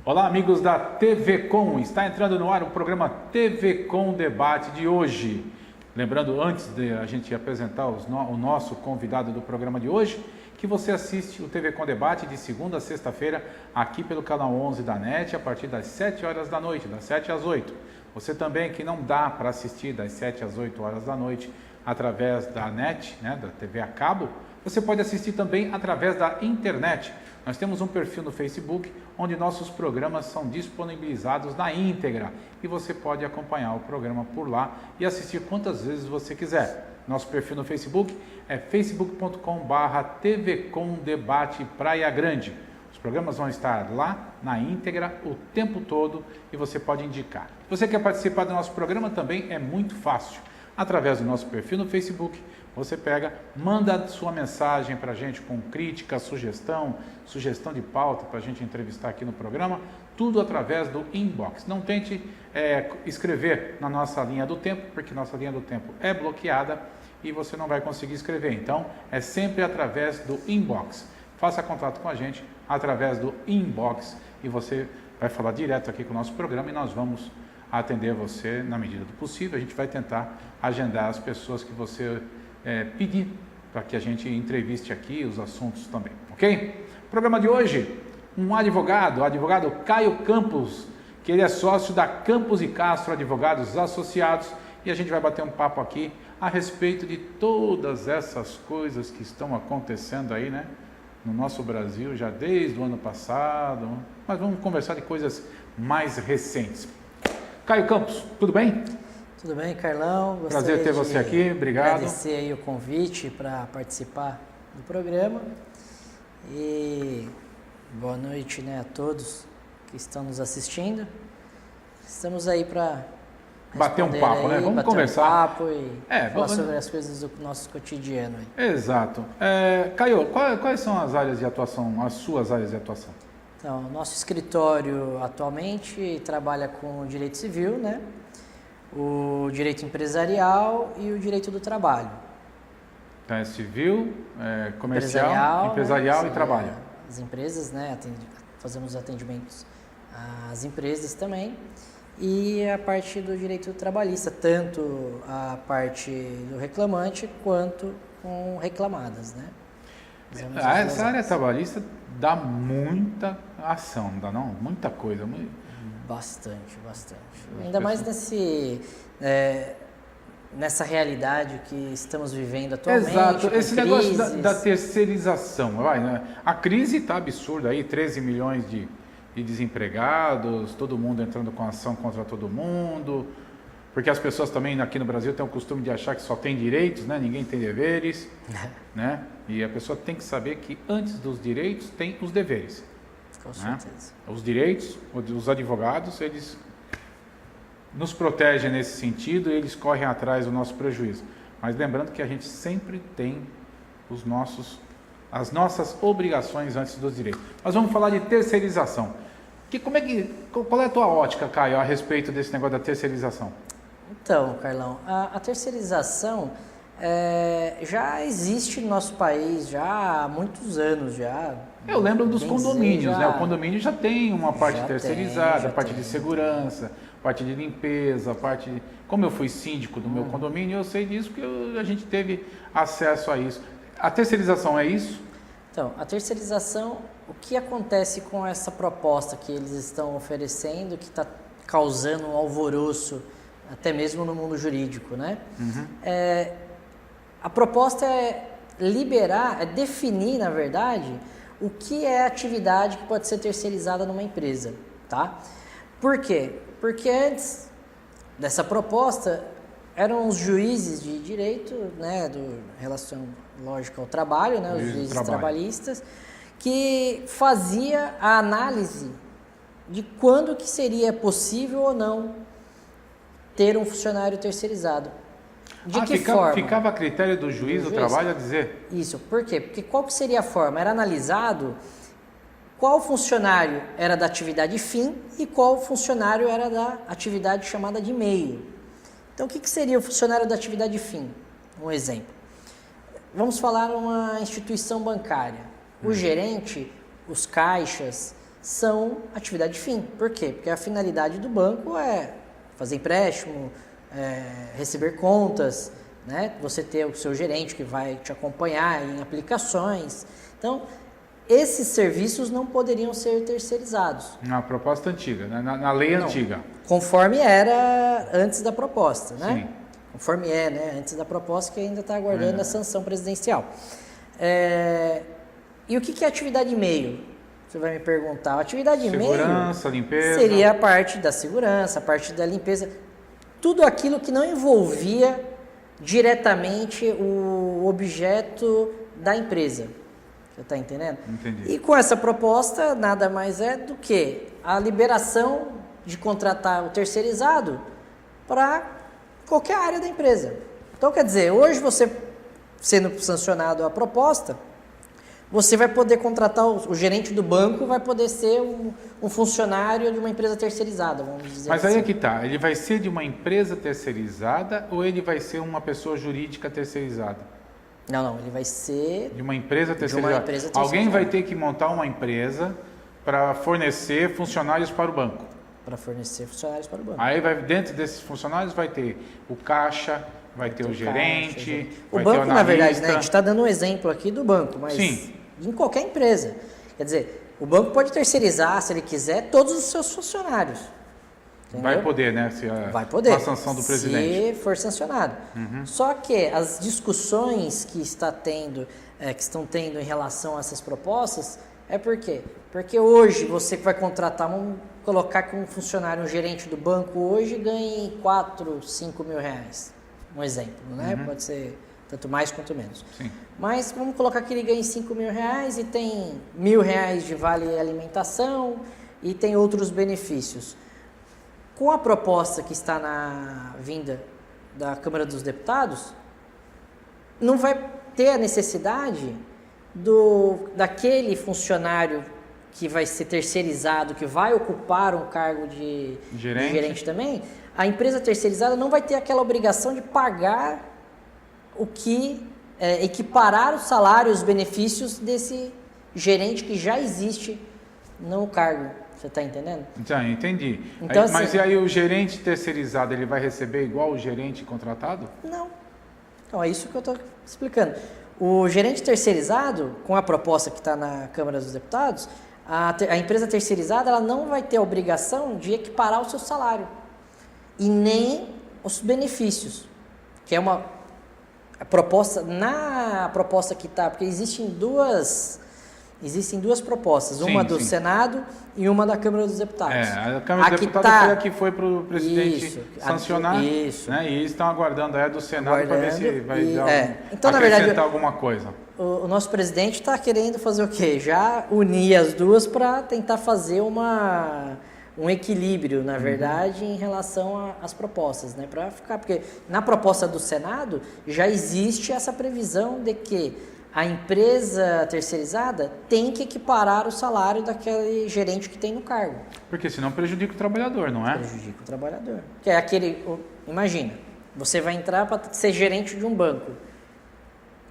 Olá, amigos da TV Com. Está entrando no ar o programa TV Com Debate de hoje. Lembrando, antes de a gente apresentar o nosso convidado do programa de hoje, que você assiste o TV Com Debate de segunda a sexta-feira aqui pelo canal 11 da NET, a partir das 7 horas da noite, das 7 às 8. Você também que não dá para assistir das 7 às 8 horas da noite através da NET, né, da TV a cabo, você pode assistir também através da internet. Nós temos um perfil no Facebook onde nossos programas são disponibilizados na íntegra e você pode acompanhar o programa por lá e assistir quantas vezes você quiser. Nosso perfil no Facebook é facebook.com/tvcomdebate Praia Grande. Os programas vão estar lá na íntegra o tempo todo e você pode indicar. Se você quer participar do nosso programa também é muito fácil. Através do nosso perfil no Facebook, você manda sua mensagem para a gente com crítica, sugestão de pauta para a gente entrevistar aqui no programa, tudo através do inbox. Não tente escrever na nossa linha do tempo, porque nossa linha do tempo é bloqueada e você não vai conseguir escrever. Então, é sempre através do inbox. Faça contato com a gente através do inbox e você vai falar direto aqui com o nosso programa e nós vamos atender você na medida do possível. A gente vai tentar agendar as pessoas que você pedir para que a gente entreviste aqui os assuntos também, ok? Programa de hoje, o advogado Caio Campos, que ele é sócio da Campos e Castro Advogados Associados, e a gente vai bater um papo aqui a respeito de todas essas coisas que estão acontecendo aí, né, no nosso Brasil já desde o ano passado, mas vamos conversar de coisas mais recentes. Caio Campos, tudo bem? Tudo bem, Carlão? Prazer ter você aqui, obrigado. Agradecer aí o convite para participar do programa e boa noite, né, a todos que estão nos assistindo. Estamos aí para bater um papo, né? Vamos conversar. Um papo e falar sobre as coisas do nosso cotidiano aí. Exato. Caio, quais são as áreas de atuação, as suas áreas de atuação? Então, nosso escritório atualmente trabalha com o direito civil, né? O direito empresarial e o direito do trabalho. Então, é civil, comercial, empresarial né? E trabalho. As empresas, né? Fazemos atendimentos às empresas também. E a parte do direito trabalhista, tanto a parte do reclamante quanto com reclamadas, né? Essa área trabalhista dá muita ação, não dá não? Muita coisa. Bastante. Ainda mais nessa realidade que estamos vivendo atualmente. Exato, esse negócio da terceirização. Né? A crise está absurda aí, 13 milhões de desempregados, todo mundo entrando com ação contra todo mundo, porque as pessoas também aqui no Brasil têm o costume de achar que só tem direitos, né? Ninguém tem deveres, né? E a pessoa tem que saber que antes dos direitos tem os deveres. Com certeza. Os direitos, os advogados, eles nos protegem nesse sentido e eles correm atrás do nosso prejuízo. Mas lembrando que a gente sempre tem as nossas obrigações antes dos direitos. Mas vamos falar de terceirização. Qual é a tua ótica, Caio, a respeito desse negócio da terceirização? Então, Carlão, a terceirização já existe no nosso país já há muitos anos já. Eu lembro dos condomínios, né? O condomínio já tem uma parte terceirizada, a parte de segurança, parte de limpeza, Como eu fui síndico do meu condomínio, eu sei disso porque a gente teve acesso a isso. A terceirização é isso? Então, a terceirização, o que acontece com essa proposta que eles estão oferecendo, que está causando um alvoroço, até mesmo no mundo jurídico, né? Uhum. A proposta é definir, na verdade, o que é atividade que pode ser terceirizada numa empresa, tá? Por quê? Porque antes dessa proposta eram os juízes de direito, né, relação lógica ao trabalho, né, os juízes trabalhistas, que fazia a análise de quando que seria possível ou não ter um funcionário terceirizado. De que forma? Ficava a critério do juiz do trabalho a dizer? Isso, por quê? Porque qual que seria a forma? Era analisado qual funcionário era da atividade fim e qual funcionário era da atividade chamada de meio. Então, o que seria o funcionário da atividade fim? Um exemplo. Vamos falar uma instituição bancária. O gerente, os caixas, são atividade fim. Por quê? Porque a finalidade do banco é fazer empréstimo, receber contas, né? Você ter o seu gerente que vai te acompanhar em aplicações. Então, esses serviços não poderiam ser terceirizados. Na proposta antiga, né? Na lei antiga. Conforme era antes da proposta, né? Sim. Conforme né? Antes da proposta que ainda está aguardando a sanção presidencial. E o que é atividade e-mail? Você vai me perguntar. A atividade e-mail... Segurança, limpeza... Seria a parte da segurança, a parte da limpeza. Tudo aquilo que não envolvia diretamente o objeto da empresa. Você está entendendo? Entendi. E com essa proposta, nada mais é do que a liberação de contratar o terceirizado para qualquer área da empresa. Então, quer dizer, hoje você, sendo sancionado a proposta, você vai poder contratar o gerente do banco, vai poder ser um funcionário de uma empresa terceirizada, vamos dizer Mas assim. aí é que tá, ele vai ser de uma empresa terceirizada ou ele vai ser uma pessoa jurídica terceirizada? Não, ele vai ser... De uma empresa terceirizada. empresa Alguém vai ter que montar uma empresa para fornecer funcionários para o banco. Para fornecer funcionários para o banco. Aí dentro desses funcionários vai ter o caixa, vai ter o gerente, O vai banco, ter o na verdade, analista. né, a gente está dando um exemplo aqui do banco, mas Sim. em qualquer empresa. Quer dizer, o banco pode terceirizar, se ele quiser, todos os seus funcionários. Entendeu? Vai poder, né? Vai poder, com a sanção do presidente. se for sancionado. Só que as discussões que estão tendo em relação a essas propostas é por quê? Porque hoje você vai contratar, vamos colocar que um funcionário, um gerente do banco hoje ganhe 4, 5 mil reais. Um exemplo, né? Pode ser tanto mais quanto menos. Sim. Mas vamos colocar que ele ganhe 5 mil reais e tem R$1.000 de vale alimentação e tem outros benefícios. Com a proposta que está na vinda da Câmara dos Deputados, não vai ter a necessidade daquele funcionário que vai ser terceirizado, que vai ocupar um cargo de gerente também, a empresa terceirizada não vai ter aquela obrigação de pagar equiparar o salário, os benefícios desse gerente que já existe no cargo. Você está entendendo? Já, entendi. Então, assim, mas e aí o gerente terceirizado, ele vai receber igual o gerente contratado? Não. Então, é isso que eu estou explicando. O gerente terceirizado, com a proposta que está na Câmara dos Deputados, a empresa terceirizada ela não vai ter a obrigação de equiparar o seu salário e nem os benefícios, que é uma proposta, na proposta que está, porque existem duas propostas, uma do Senado e uma da Câmara dos Deputados. A Câmara dos Deputados foi a que foi para o presidente sancionar, né? E eles estão aguardando a do Senado para ver se vai então, na verdade, alguma coisa. O nosso presidente está querendo fazer o quê? Já unir as duas para tentar fazer um equilíbrio, na verdade, em relação às propostas, né? Para ficar, porque na proposta do Senado já existe essa previsão de que a empresa terceirizada tem que equiparar o salário daquele gerente que tem no cargo. Porque senão prejudica o trabalhador, não é? Prejudica o trabalhador. Que é imagina, você vai entrar para ser gerente de um banco.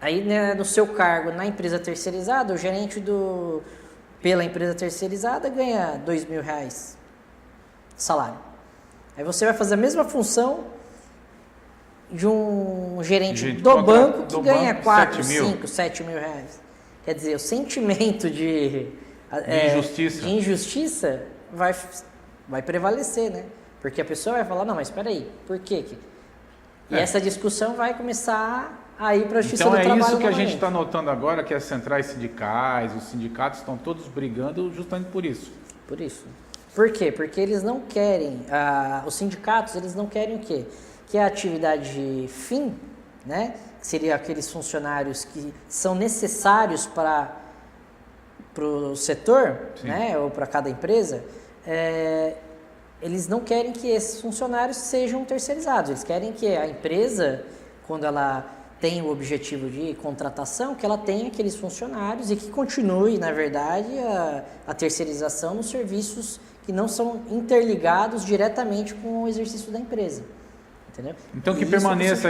Aí, né, no seu cargo, na empresa terceirizada, o gerente pela empresa terceirizada ganha R$2.000 salário. Aí você vai fazer a mesma função de um gerente do banco que ganha 4, 5, 7 mil reais. Quer dizer, o sentimento de injustiça vai prevalecer, né? Porque a pessoa vai falar, não, mas espera aí, por quê? E essa discussão vai começar a ir para a justiça do trabalho. Então é isso que a gente está notando agora, que as centrais sindicais, os sindicatos estão todos brigando justamente por isso. Por isso. Por quê? Porque eles não querem, os sindicatos, eles não querem o quê? Que a atividade fim, né, que seria aqueles funcionários que são necessários para o setor, né, ou para cada empresa, eles não querem que esses funcionários sejam terceirizados. Eles querem que a empresa, quando ela tem o objetivo de contratação, que ela tenha aqueles funcionários e que continue, na verdade, a terceirização nos serviços que não são interligados diretamente com o exercício da empresa. Entendeu? Então que permaneça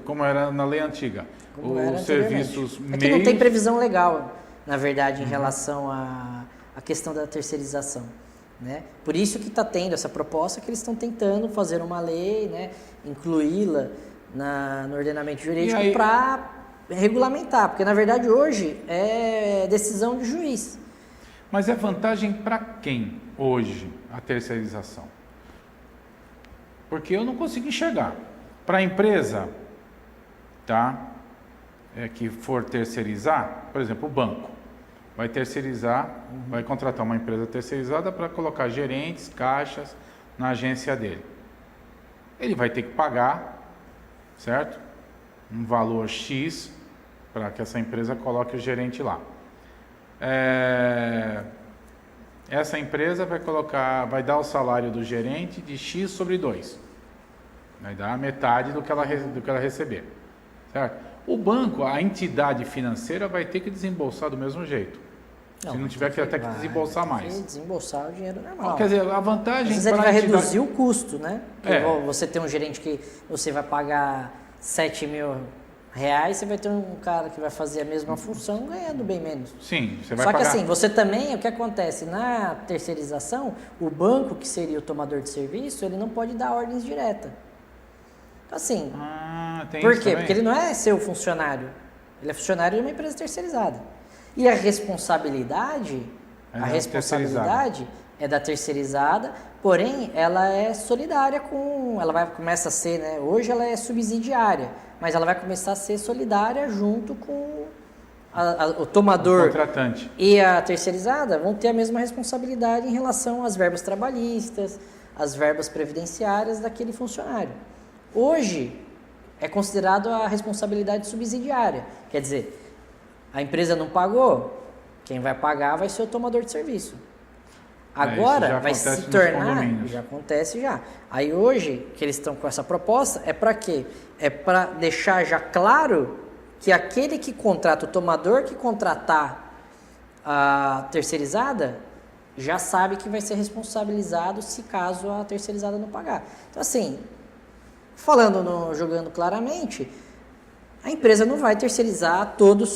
como era na lei antiga, os serviços meios... É que não tem previsão legal, na verdade, em relação a questão da terceirização. Né? Por isso que está tendo essa proposta que eles estão tentando fazer uma lei, né? Incluí-la no ordenamento jurídico para regulamentar, porque na verdade hoje é decisão de juiz. Mas é vantagem para quem hoje a terceirização? Porque eu não consigo enxergar. Para a empresa, tá? Que for terceirizar, por exemplo, o banco vai terceirizar, vai contratar uma empresa terceirizada para colocar gerentes, caixas na agência dele. Ele vai ter que pagar, certo? Um valor X para que essa empresa coloque o gerente lá. Essa empresa vai dar o salário do gerente de X sobre 2. Vai dar metade do que ela receber, certo? O banco, a entidade financeira vai ter que desembolsar do mesmo jeito. Se não tiver que até que desembolsar mais. Tem que desembolsar o dinheiro normal. Quer dizer, a vantagem... Às vezes ele vai reduzir o custo, né? Você tem um gerente que você vai pagar 7 mil reais, você vai ter um cara que vai fazer a mesma função ganhando bem menos. Sim, você vai pagar. Só que assim, você também, o que acontece? Na terceirização, o banco, que seria o tomador de serviço, ele não pode dar ordens diretas. Então assim, por quê? Também? Porque ele não é seu funcionário, ele é funcionário de uma empresa terceirizada. E a responsabilidade é da terceirizada, porém ela é solidária começa a ser, né? Hoje ela é subsidiária, mas ela vai começar a ser solidária junto com o tomador. O contratante. E a terceirizada vão ter a mesma responsabilidade em relação às verbas trabalhistas, às verbas previdenciárias daquele funcionário. Hoje é considerado a responsabilidade subsidiária, quer dizer, a empresa não pagou, quem vai pagar vai ser o tomador de serviço. Agora vai se tornar, já acontece já. Aí hoje, que eles estão com essa proposta, é para quê? É para deixar já claro que aquele que contrata, o tomador que contratar a terceirizada, já sabe que vai ser responsabilizado se caso a terceirizada não pagar. Então assim, jogando claramente, a empresa não vai terceirizar todo o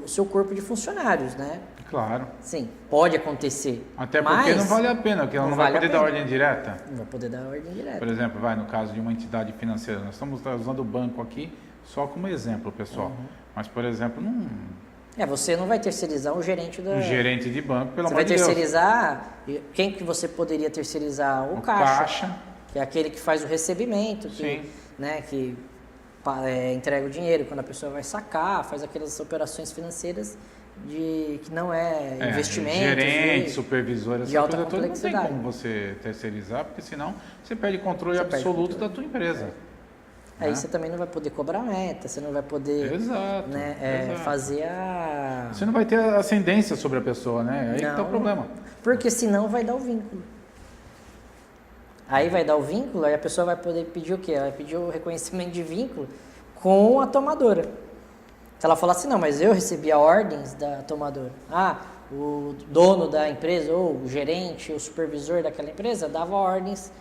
seu corpo de funcionários, né? Claro. Sim, pode acontecer. Até porque não vale a pena, porque ela não vai poder dar ordem direta. Não vai poder dar ordem direta. Por exemplo, no caso de uma entidade financeira, nós estamos usando o banco aqui só como exemplo, pessoal. Mas, por exemplo, não... você não vai terceirizar um gerente Um gerente de banco, pelo amor de Deus. Você vai terceirizar... Quem que você poderia terceirizar? O caixa. Que é aquele que faz o recebimento, que entrega o dinheiro quando a pessoa vai sacar, faz aquelas operações financeiras que não é investimento. Gerente, supervisor, essa alta coisa toda, não tem complexidade. como você terceirizar, porque senão você perde controle absoluto da tua empresa. Aí você também não vai poder cobrar meta, você não vai poder exato. fazer a... Você não vai ter ascendência sobre a pessoa, né? Aí que tá o problema. Porque senão vai dar o vínculo. Aí vai dar o vínculo, aí a pessoa vai poder pedir o quê? Ela vai pedir o reconhecimento de vínculo com a tomadora. Se ela falar assim, não, mas eu recebia ordens da tomadora. O dono da empresa, ou o gerente, o supervisor daquela empresa, dava ordens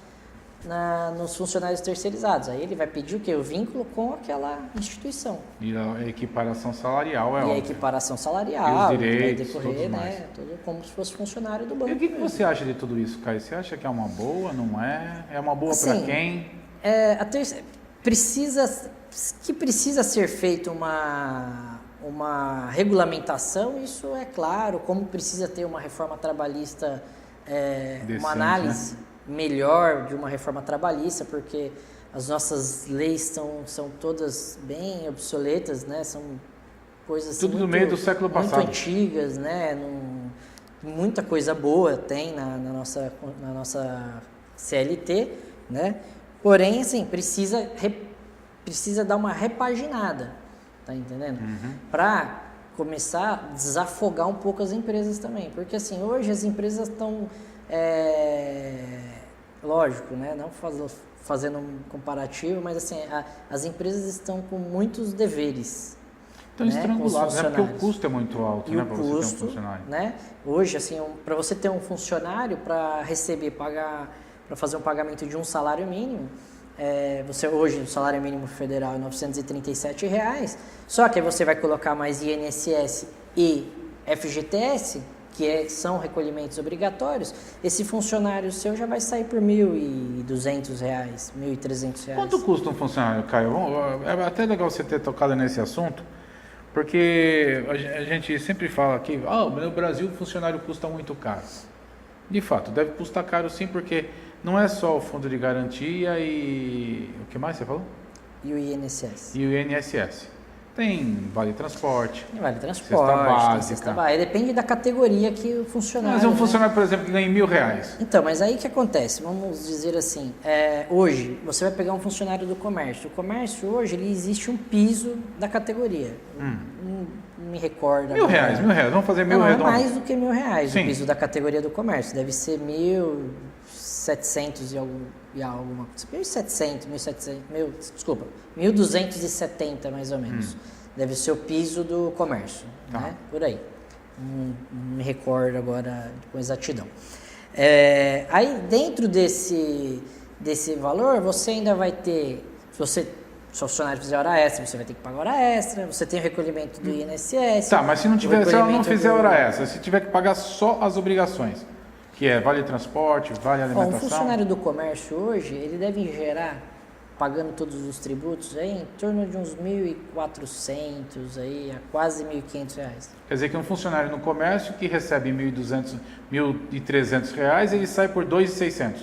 nos funcionários terceirizados. Aí ele vai pedir o quê? O vínculo com aquela instituição. E a equiparação salarial óbvio. A equiparação salarial, e os direitos, vai decorrer, tudo como se fosse funcionário do banco. E o que você acha de tudo isso, Caio? Você acha que é uma boa, não é? É uma boa para quem? Precisa ser feita uma regulamentação, isso é claro, como precisa ter uma reforma trabalhista, decente, uma análise melhor de uma reforma trabalhista, porque as nossas leis são todas bem obsoletas, né? São coisas tudo do meio do século passado, muito antigas, né? Muita coisa boa tem na nossa CLT, né? Porém, assim, precisa dar uma repaginada, tá entendendo? Para começar a desafogar um pouco as empresas também, porque assim, hoje as empresas estão, lógico, né? Não fazendo um comparativo, mas assim, as empresas estão com muitos deveres. Estão estrangulados, porque o custo é muito alto, né, para você ter um funcionário. Né? Hoje, assim, para você ter um funcionário, para fazer um pagamento de um salário mínimo, hoje o salário mínimo federal é R$ 937, só que aí você vai colocar mais INSS e FGTS, são recolhimentos obrigatórios, esse funcionário seu já vai sair por R$1.200, R$1.300. Quanto custa um funcionário, Caio? É até legal você ter tocado nesse assunto, porque a gente sempre fala aqui, no Brasil o funcionário custa muito caro. De fato, deve custar caro sim, porque não é só o fundo de garantia e... O que mais você falou? E o INSS. E o INSS. Tem vale transporte. Vale transporte, cesta básica. Aí depende da categoria que o funcionário... Mas um funcionário, por exemplo, que ganha R$1.000. Então, mas aí o que acontece? Vamos dizer assim, hoje você vai pegar um funcionário do comércio. O comércio hoje, ele existe um piso da categoria. Não me recordo. R$1.000. Vamos fazer R$1.000 redondo. É mais do que R$1.000 Sim. o piso da categoria do comércio. Deve ser 1.700 e alguma coisa. 1.270 mais ou menos. Deve ser o piso do comércio, né? Por aí. Não me recordo agora com exatidão. Aí dentro desse valor, você ainda vai ter, se o funcionário fizer hora extra, você vai ter que pagar hora extra, você tem o recolhimento do INSS. Tá, mas se ela não fizer hora extra, se tiver que pagar só as obrigações, que é vale transporte, vale alimentação... Um funcionário do comércio hoje, ele deve gerar, pagando todos os tributos, aí, em torno de uns 1.400, aí, a quase R$1.500. Quer dizer que um funcionário no comércio que recebe R$1.200, R$1.300, ele sai por R$2.600.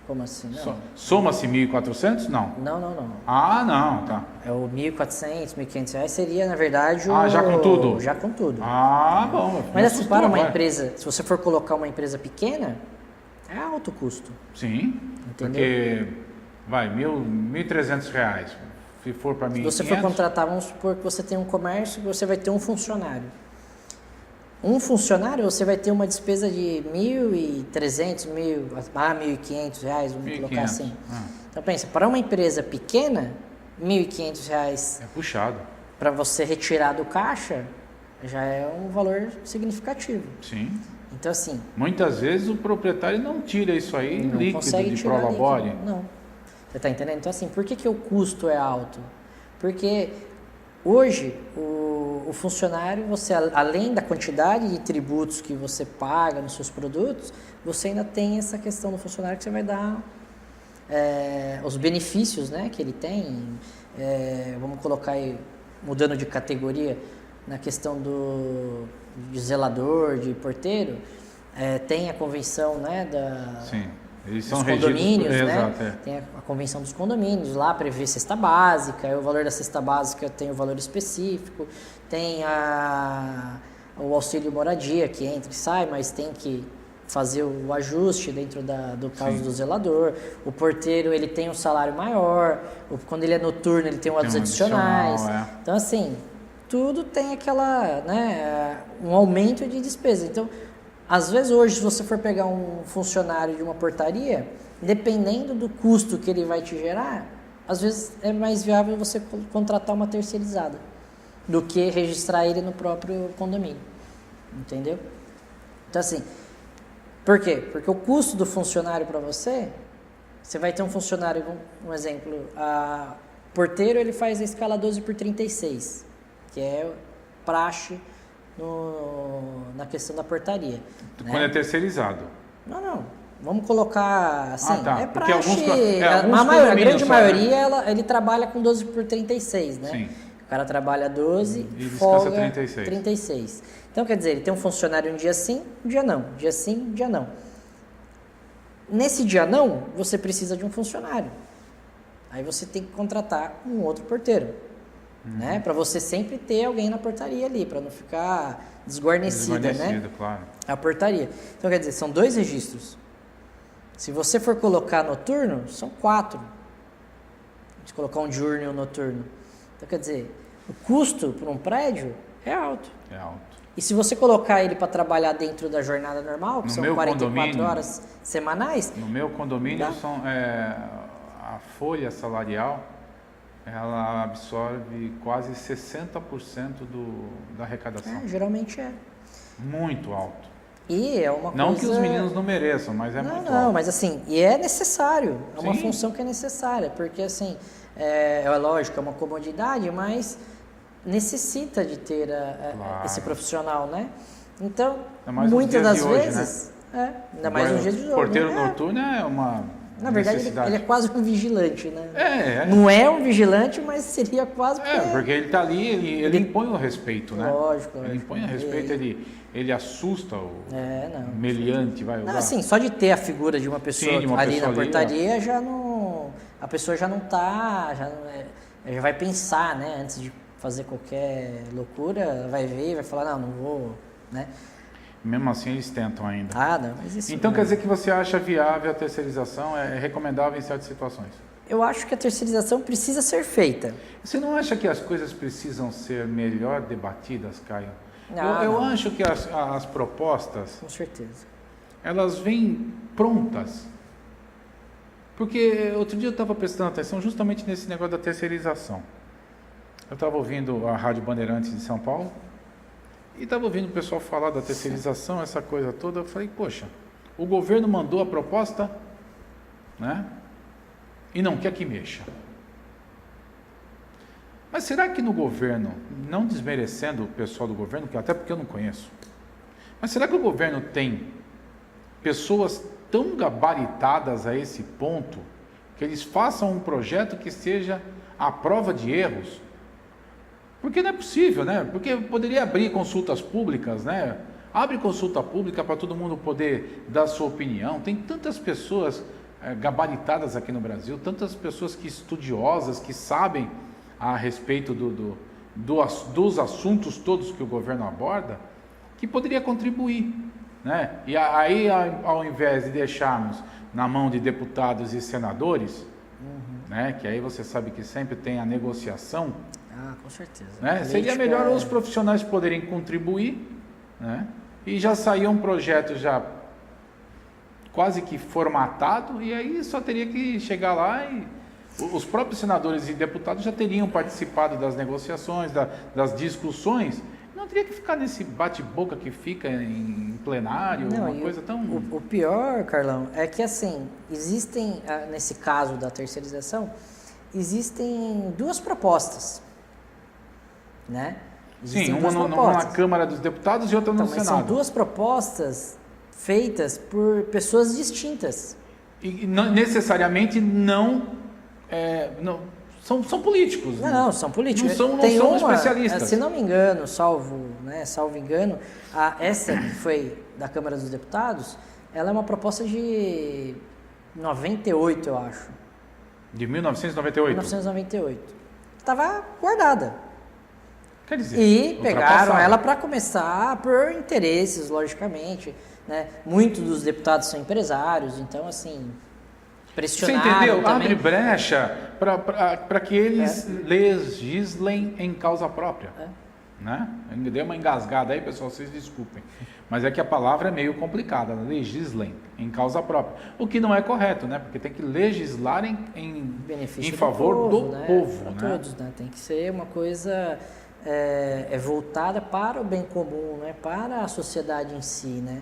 Como assim? Não. Soma-se 1.400? Não. Não. Ah, não, tá. É o 1.400, R$1.500 seria, na verdade, já com tudo? Já com tudo. Ah, bom. Mas assim, para uma empresa, se você for colocar uma empresa pequena, é alto custo. Sim, entendeu? porque vai, R$1.300. Se for para 1.500... Se você for contratar, vamos supor que você tem um comércio, você vai ter um funcionário. Um funcionário, você vai ter uma despesa de R$1.300, R$1.500, vamos colocar assim. Então pensa, para uma empresa pequena, R$1.500 é puxado. Para você retirar do caixa, já é um valor significativo. Sim. Então assim... Muitas vezes o proprietário não tira isso aí líquido de prolabore. Não. Você está entendendo? Então assim, por que o custo é alto? Porque... Hoje, o funcionário, você além da quantidade de tributos que você paga nos seus produtos, você ainda tem essa questão do funcionário que você vai dar os benefícios, né, que ele tem. Vamos colocar aí, mudando de categoria, na questão de zelador, de porteiro, tem a convenção, né, Sim. Eles são dos condomínios, regidos, né? Exato, Tem a convenção dos condomínios, lá prevê cesta básica, o valor da cesta básica tem o valor específico, tem o auxílio moradia que entra e sai, mas tem que fazer o ajuste dentro do caso Sim. do zelador. O porteiro, ele tem um salário maior, quando ele é noturno ele tem os adicionais. Então assim, tudo tem aquela, né, um aumento de despesa. Então, às vezes hoje, se você for pegar um funcionário de uma portaria, dependendo do custo que ele vai te gerar, às vezes é mais viável você contratar uma terceirizada do que registrar ele no próprio condomínio. Entendeu? Então assim, por quê? Porque o custo do funcionário para você vai ter um funcionário, um exemplo, porteiro ele faz a escala 12/36, que é praxe na questão da portaria. Quando é terceirizado. Não. Vamos colocar assim, tá. É praxe. A grande maioria, ele trabalha com 12/36, né? Sim. O cara trabalha 12 e folga 36. 36. Então, quer dizer, ele tem um funcionário um dia sim, um dia não. Dia sim, um dia não. Nesse dia não, você precisa de um funcionário. Aí você tem que contratar um outro porteiro. Né? Para você sempre ter alguém na portaria ali, para não ficar desguarnecida, né? Claro. A portaria. Então, quer dizer, são 2 registros. Se você for colocar noturno, são 4. Se colocar um diurno e um noturno. Então, quer dizer, o custo por um prédio é alto. É alto. E se você colocar ele para trabalhar dentro da jornada normal, que são 44 horas semanais... No meu condomínio, a folha salarial, ela absorve quase 60% da arrecadação. Geralmente é. Muito alto. E é uma não coisa... que os meninos não mereçam, mas muito alto. Não, mas assim, e é necessário. É uma Sim. função que é necessária, porque assim, é lógico, é uma comodidade, mas necessita de ter Claro. esse profissional, né? Então, Ainda mais nos muitas dias das de hoje, vezes, ainda mais nos dias de hoje. Porteiro né? noturno é uma Na verdade, necessidade. ele é quase um vigilante, né? É. Não é um vigilante, mas seria quase Porque ele está ali, ele impõe o respeito, né? Lógico. Ele impõe o respeito, ele assusta o não. meliante, vai Não, usar. assim, só de ter a figura de uma pessoa Sim, de uma ali pessoa na portaria, já não. A pessoa já não tá. Já vai pensar, né? Antes de fazer qualquer loucura, ela vai ver e vai falar, não vou, né? Mesmo assim, eles tentam ainda. Não, mas isso Então, não. quer dizer que você acha viável a terceirização, é recomendável em certas situações? Eu acho que a terceirização precisa ser feita. Você não acha que as coisas precisam ser melhor debatidas, Caio? Eu Não. acho que as propostas, Com certeza. elas vêm prontas. Porque outro dia eu estava prestando atenção justamente nesse negócio da terceirização. Eu estava ouvindo a Rádio Bandeirantes de São Paulo e estava ouvindo o pessoal falar da terceirização, essa coisa toda. Eu falei, poxa, o governo mandou a proposta, né? E não quer que mexa. Mas será que no governo, não desmerecendo o pessoal do governo, que até porque eu não conheço, mas será que o governo tem pessoas tão gabaritadas a esse ponto que eles façam um projeto que seja à prova de erros? Porque não é possível, né? Porque poderia abrir consultas públicas, né? Abre consulta pública para todo mundo poder dar sua opinião. Tem tantas pessoas gabaritadas aqui no Brasil, tantas pessoas que estudiosas, que sabem a respeito dos assuntos todos que o governo aborda, que poderia contribuir, né? E aí, ao invés de deixarmos na mão de deputados e senadores, né? Que aí você sabe que sempre tem a negociação, Com certeza. né? Seria melhor os profissionais poderem contribuir, né? E já sair um projeto já quase que formatado, e aí só teria que chegar lá e os próprios senadores e deputados já teriam participado das negociações, das discussões. Não teria que ficar nesse bate-boca que fica em plenário, uma coisa tão... O pior, Carlão, é que assim, existem, nesse caso da terceirização, existem duas propostas, né? Sim, uma na Câmara dos Deputados e outra no Senado. São duas propostas feitas por pessoas distintas. E não, necessariamente não são políticos. Não, são políticos. Não são especialistas. Se não me engano, salvo engano, essa que foi da Câmara dos Deputados, ela é uma proposta de 98, eu acho. De 1998? 1998. Estava guardada. Quer dizer, e pegaram ela para começar por interesses, logicamente, né? Muitos dos deputados são empresários, então assim, pressionaram. Você entendeu? Também. Abre brecha para que eles legislem em causa própria. Né? Deu uma engasgada aí, pessoal, vocês desculpem. Mas é que a palavra é meio complicada, né? Legislem em causa própria. O que não é correto, né? Porque tem que legislar em favor do povo. Para todos, né? Tem que ser uma coisa voltada para o bem comum, né? Para a sociedade em si, né?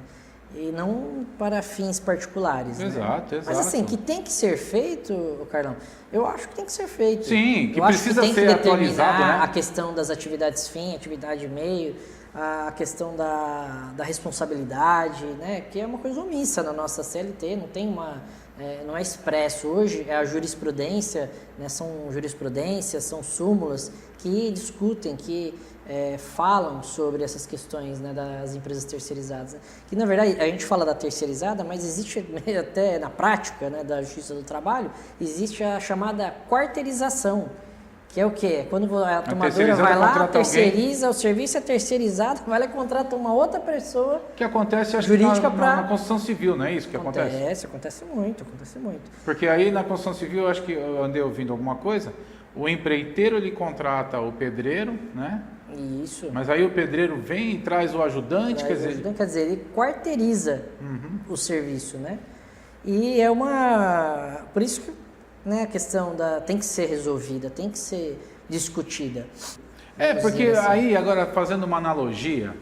E não para fins particulares. Exato, né? Mas assim, que tem que ser feito, Carlão, eu acho que tem que ser feito. Sim, que eu precisa acho que ser tem que atualizado, né? A questão das atividades fim, atividade meio, a questão da responsabilidade, né? Que é uma coisa omissa na nossa CLT, não tem não é expresso. Hoje é a jurisprudência, né? São jurisprudências, são súmulas que discutem, que falam sobre essas questões, né, das empresas terceirizadas. Né? Que na verdade a gente fala da terceirizada, mas existe até na prática, né, da Justiça do Trabalho, existe a chamada quarteirização, que é o quê? Quando a tomadora vai lá, terceiriza o serviço, é terceirizado, vai lá e contrata uma outra pessoa. Que acontece, acho jurídica que na Constituição Civil, não é isso que acontece? Acontece muito. Porque aí na Constituição Civil, eu acho que eu andei ouvindo alguma coisa, o empreiteiro ele contrata o pedreiro, né? Isso. Mas aí o pedreiro vem e traz o ajudante, quer dizer, ele quarteiriza o serviço, né? E por isso que, né, a questão tem que ser resolvida, tem que ser discutida. Porque aí, agora fazendo uma analogia,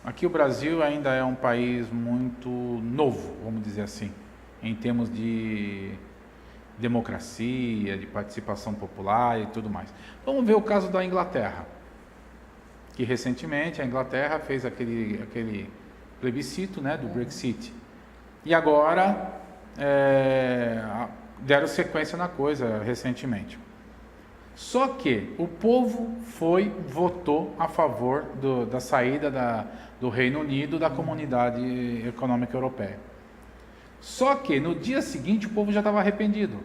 aqui o Brasil ainda é um país muito novo, vamos dizer assim, em termos de democracia, de participação popular e tudo mais. Vamos ver o caso da Inglaterra. que recentemente a Inglaterra fez aquele plebiscito, né, do Brexit. E agora deram sequência na coisa recentemente. Só que o povo votou a favor da saída do Reino Unido da Comunidade Econômica Europeia. Só que no dia seguinte o povo já estava arrependido.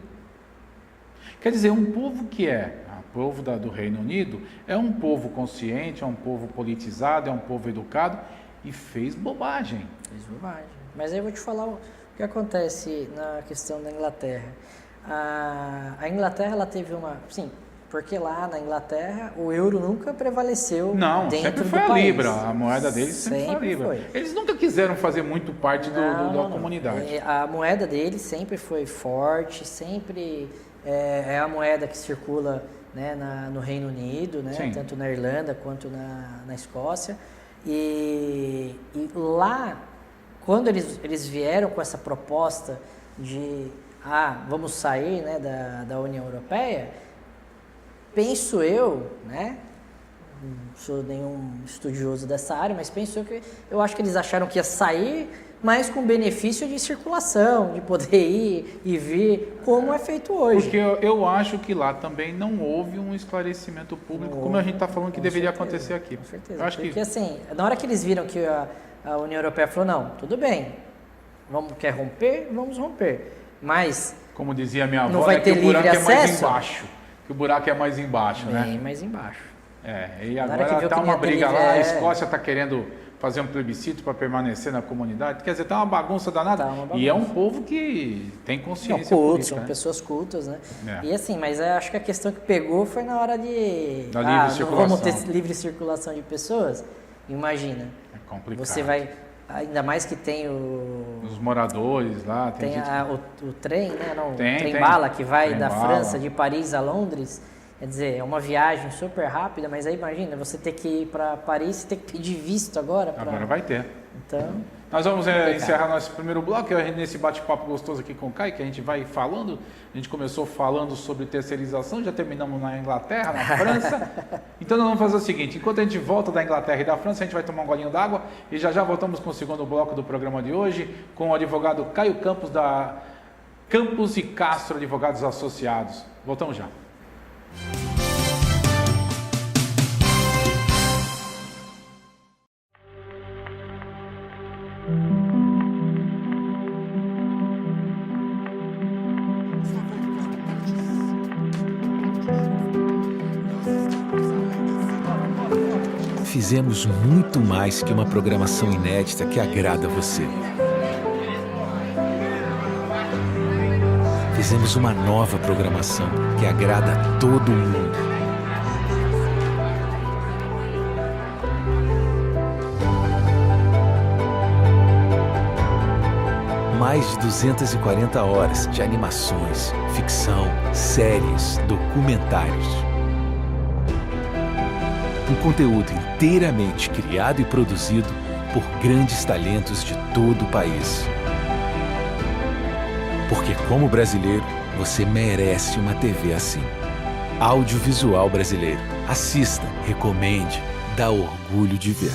Quer dizer, um povo que o povo do Reino Unido é um povo consciente, é um povo politizado, é um povo educado e fez bobagem. Fez bobagem. Mas aí eu vou te falar o que acontece na questão da Inglaterra. A Inglaterra, ela teve sim, porque lá na Inglaterra o euro nunca prevaleceu dentro do país. Sempre foi a Libra, a moeda deles sempre foi a Libra. Eles nunca quiseram fazer muito parte da comunidade. A moeda deles sempre foi forte, sempre é a moeda que circula, né, no Reino Unido, né, tanto na Irlanda quanto na Escócia. E lá, quando eles vieram com essa proposta de vamos sair, né, da União Europeia, penso eu, né, não sou nenhum estudioso dessa área, mas eu acho que eles acharam que ia sair, mas com benefício de circulação, de poder ir e vir, como é feito hoje. Porque eu acho que lá também não houve um esclarecimento público, como a gente está falando que deveria acontecer aqui. Com certeza, porque assim, na hora que eles viram que a União Europeia falou, não, tudo bem, quer romper, vamos romper, mas... Como dizia minha avó, não vai ter que o buraco livre é mais acesso? embaixo. Que o buraco é mais embaixo, né? Bem mais embaixo. E agora está uma briga lá, a Escócia está querendo fazer um plebiscito para permanecer na comunidade. Quer dizer, está uma bagunça danada. E é um povo que tem consciência política. São pessoas cultas, né? E assim, mas acho que a questão que pegou foi na hora de... Da livre circulação. Não vamos ter livre circulação de pessoas? Imagina. É complicado. Você vai... Ainda mais que tem os moradores lá. Tem o trem, né? Não, o trem-bala que vai da França, de Paris a Londres. Quer dizer, é uma viagem super rápida, mas aí imagina, você ter que ir para Paris, você tem que pedir visto agora. Agora vai ter. Então... Nós vamos encerrar nosso primeiro bloco, nesse bate-papo gostoso aqui com o Caio, que a gente vai falando. A gente começou falando sobre terceirização, já terminamos na Inglaterra, na França. Então nós vamos fazer o seguinte, enquanto a gente volta da Inglaterra e da França, a gente vai tomar um golinho d'água e já voltamos com o segundo bloco do programa de hoje, com o advogado Caio Campos, da Campos e Castro Advogados Associados. Voltamos já. Fizemos muito mais que uma programação inédita que agrada a você. Fizemos uma nova programação que agrada a todo mundo. Mais de 240 horas de animações, ficção, séries, documentários. Um conteúdo inteiramente criado e produzido por grandes talentos de todo o país. Porque, como brasileiro, você merece uma TV assim. Audiovisual Brasileiro. Assista, recomende, dá orgulho de ver.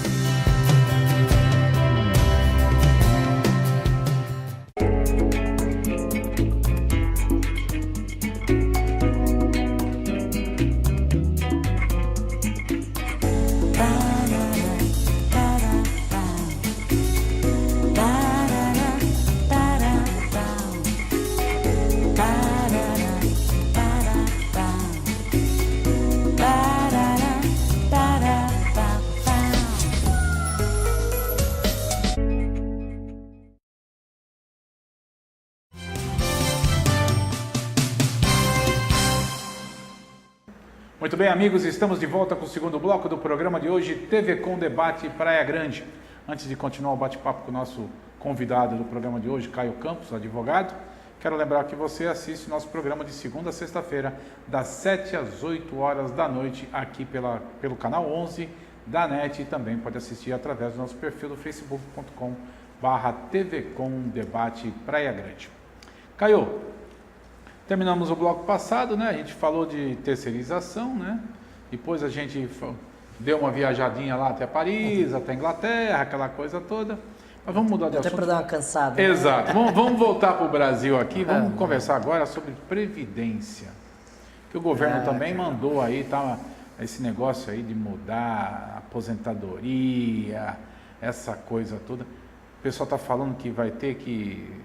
Muito bem, amigos, estamos de volta com o segundo bloco do programa de hoje, TV Com Debate Praia Grande. Antes de continuar o bate-papo com o nosso convidado do programa de hoje, Caio Campos, advogado, quero lembrar que você assiste o nosso programa de segunda a sexta-feira, das 7 às 8 horas da noite, aqui pelo canal 11 da NET, e também pode assistir através do nosso perfil do facebook.com/TV Com Debate Praia Grande. Caio, terminamos o bloco passado, né? A gente falou de terceirização, né? Depois a gente deu uma viajadinha lá até Paris, até Inglaterra, aquela coisa toda. Mas vamos mudar de Até assunto. para dar uma cansada. Exato. Vamos voltar para o Brasil aqui, vamos conversar agora sobre Previdência. Que o governo também mandou aí, tá, esse negócio aí de mudar a aposentadoria, essa coisa toda. O pessoal está falando que vai ter que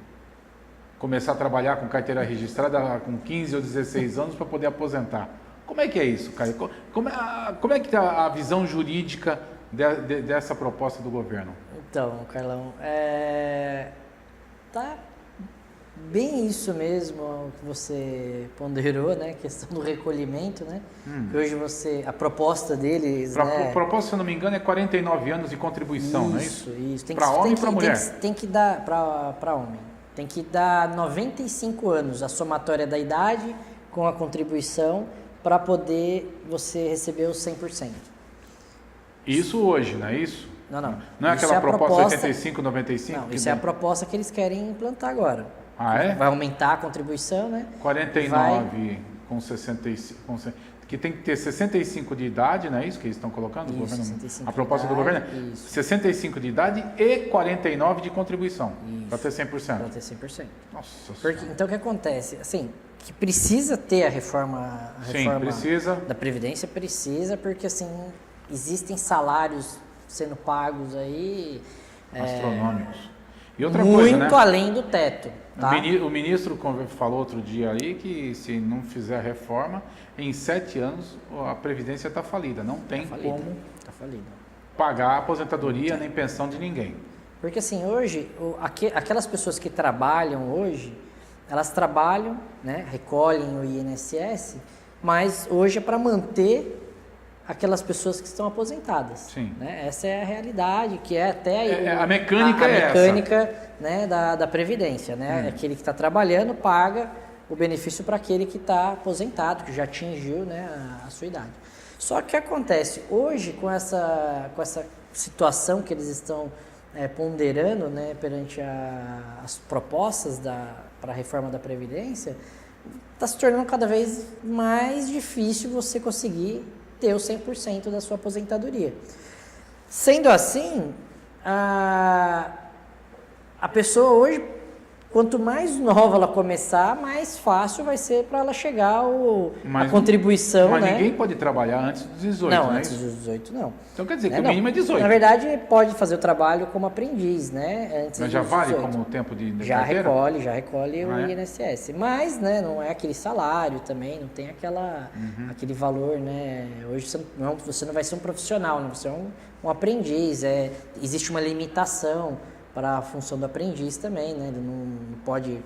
começar a trabalhar com carteira registrada com 15 ou 16 anos para poder aposentar. Como é que é isso, Caio? Como é que está a visão jurídica dessa proposta do governo? Então, Carlão, tá bem isso mesmo que você ponderou, né? A questão do recolhimento, né? Que hoje a proposta deles, A proposta, se eu não me engano, é 49 anos de contribuição, não é isso? Isso. Para homem e para mulher? Tem que dar para homem. Tem que dar 95 anos, a somatória da idade com a contribuição para poder você receber os 100%. Isso hoje, não é isso? Não. Não é Isso aquela proposta 85, 95? Não, isso é a proposta que eles querem implantar agora. Ah, é? Vai aumentar a contribuição, né? 49 com 65, que tem que ter 65 de idade, não é isso que eles estão colocando? Isso, governo, 65 a proposta de do idade, governo é isso. 65 de idade e 49 de contribuição, para ter 100%. Para ter 100%. Nossa Porque, então, o que acontece? Assim, que precisa ter a reforma Sim, precisa. da Previdência, precisa, porque, assim, existem salários sendo pagos aí... Astronômicos. E outra muito coisa, né? além do teto, tá? O ministro falou outro dia aí que se não fizer a reforma, em 7 anos a Previdência está falida. Não tem como pagar a aposentadoria nem pensão de ninguém. Porque assim, hoje, aquelas pessoas que trabalham hoje, elas trabalham, né, recolhem o INSS, mas hoje é para manter aquelas pessoas que estão aposentadas. Sim. Né? Essa é a realidade, que é até a mecânica a é mecânica, essa. Né, da Previdência. Né? Aquele que está trabalhando paga o benefício para aquele que está aposentado, que já atingiu, né, a sua idade. Só que o que acontece? Hoje, com essa situação que eles estão ponderando, né, perante as propostas para a reforma da Previdência, está se tornando cada vez mais difícil você conseguir ter o 100% da sua aposentadoria. Sendo assim, a pessoa hoje, quanto mais nova ela começar, mais fácil vai ser para ela chegar a contribuição. Mas né? ninguém pode trabalhar antes dos 18, não, né? antes dos 18 não. Então quer dizer que Não. o mínimo é 18. Na verdade, pode fazer o trabalho como aprendiz, né? Antes Mas já dos vale 18. como tempo de Já carteira? recolhe o INSS. Mas, né, não é aquele salário também, não tem aquele valor, né? Hoje você não vai ser um profissional, né? Você é um aprendiz. Existe uma limitação para a função do aprendiz também, né? Ele não pode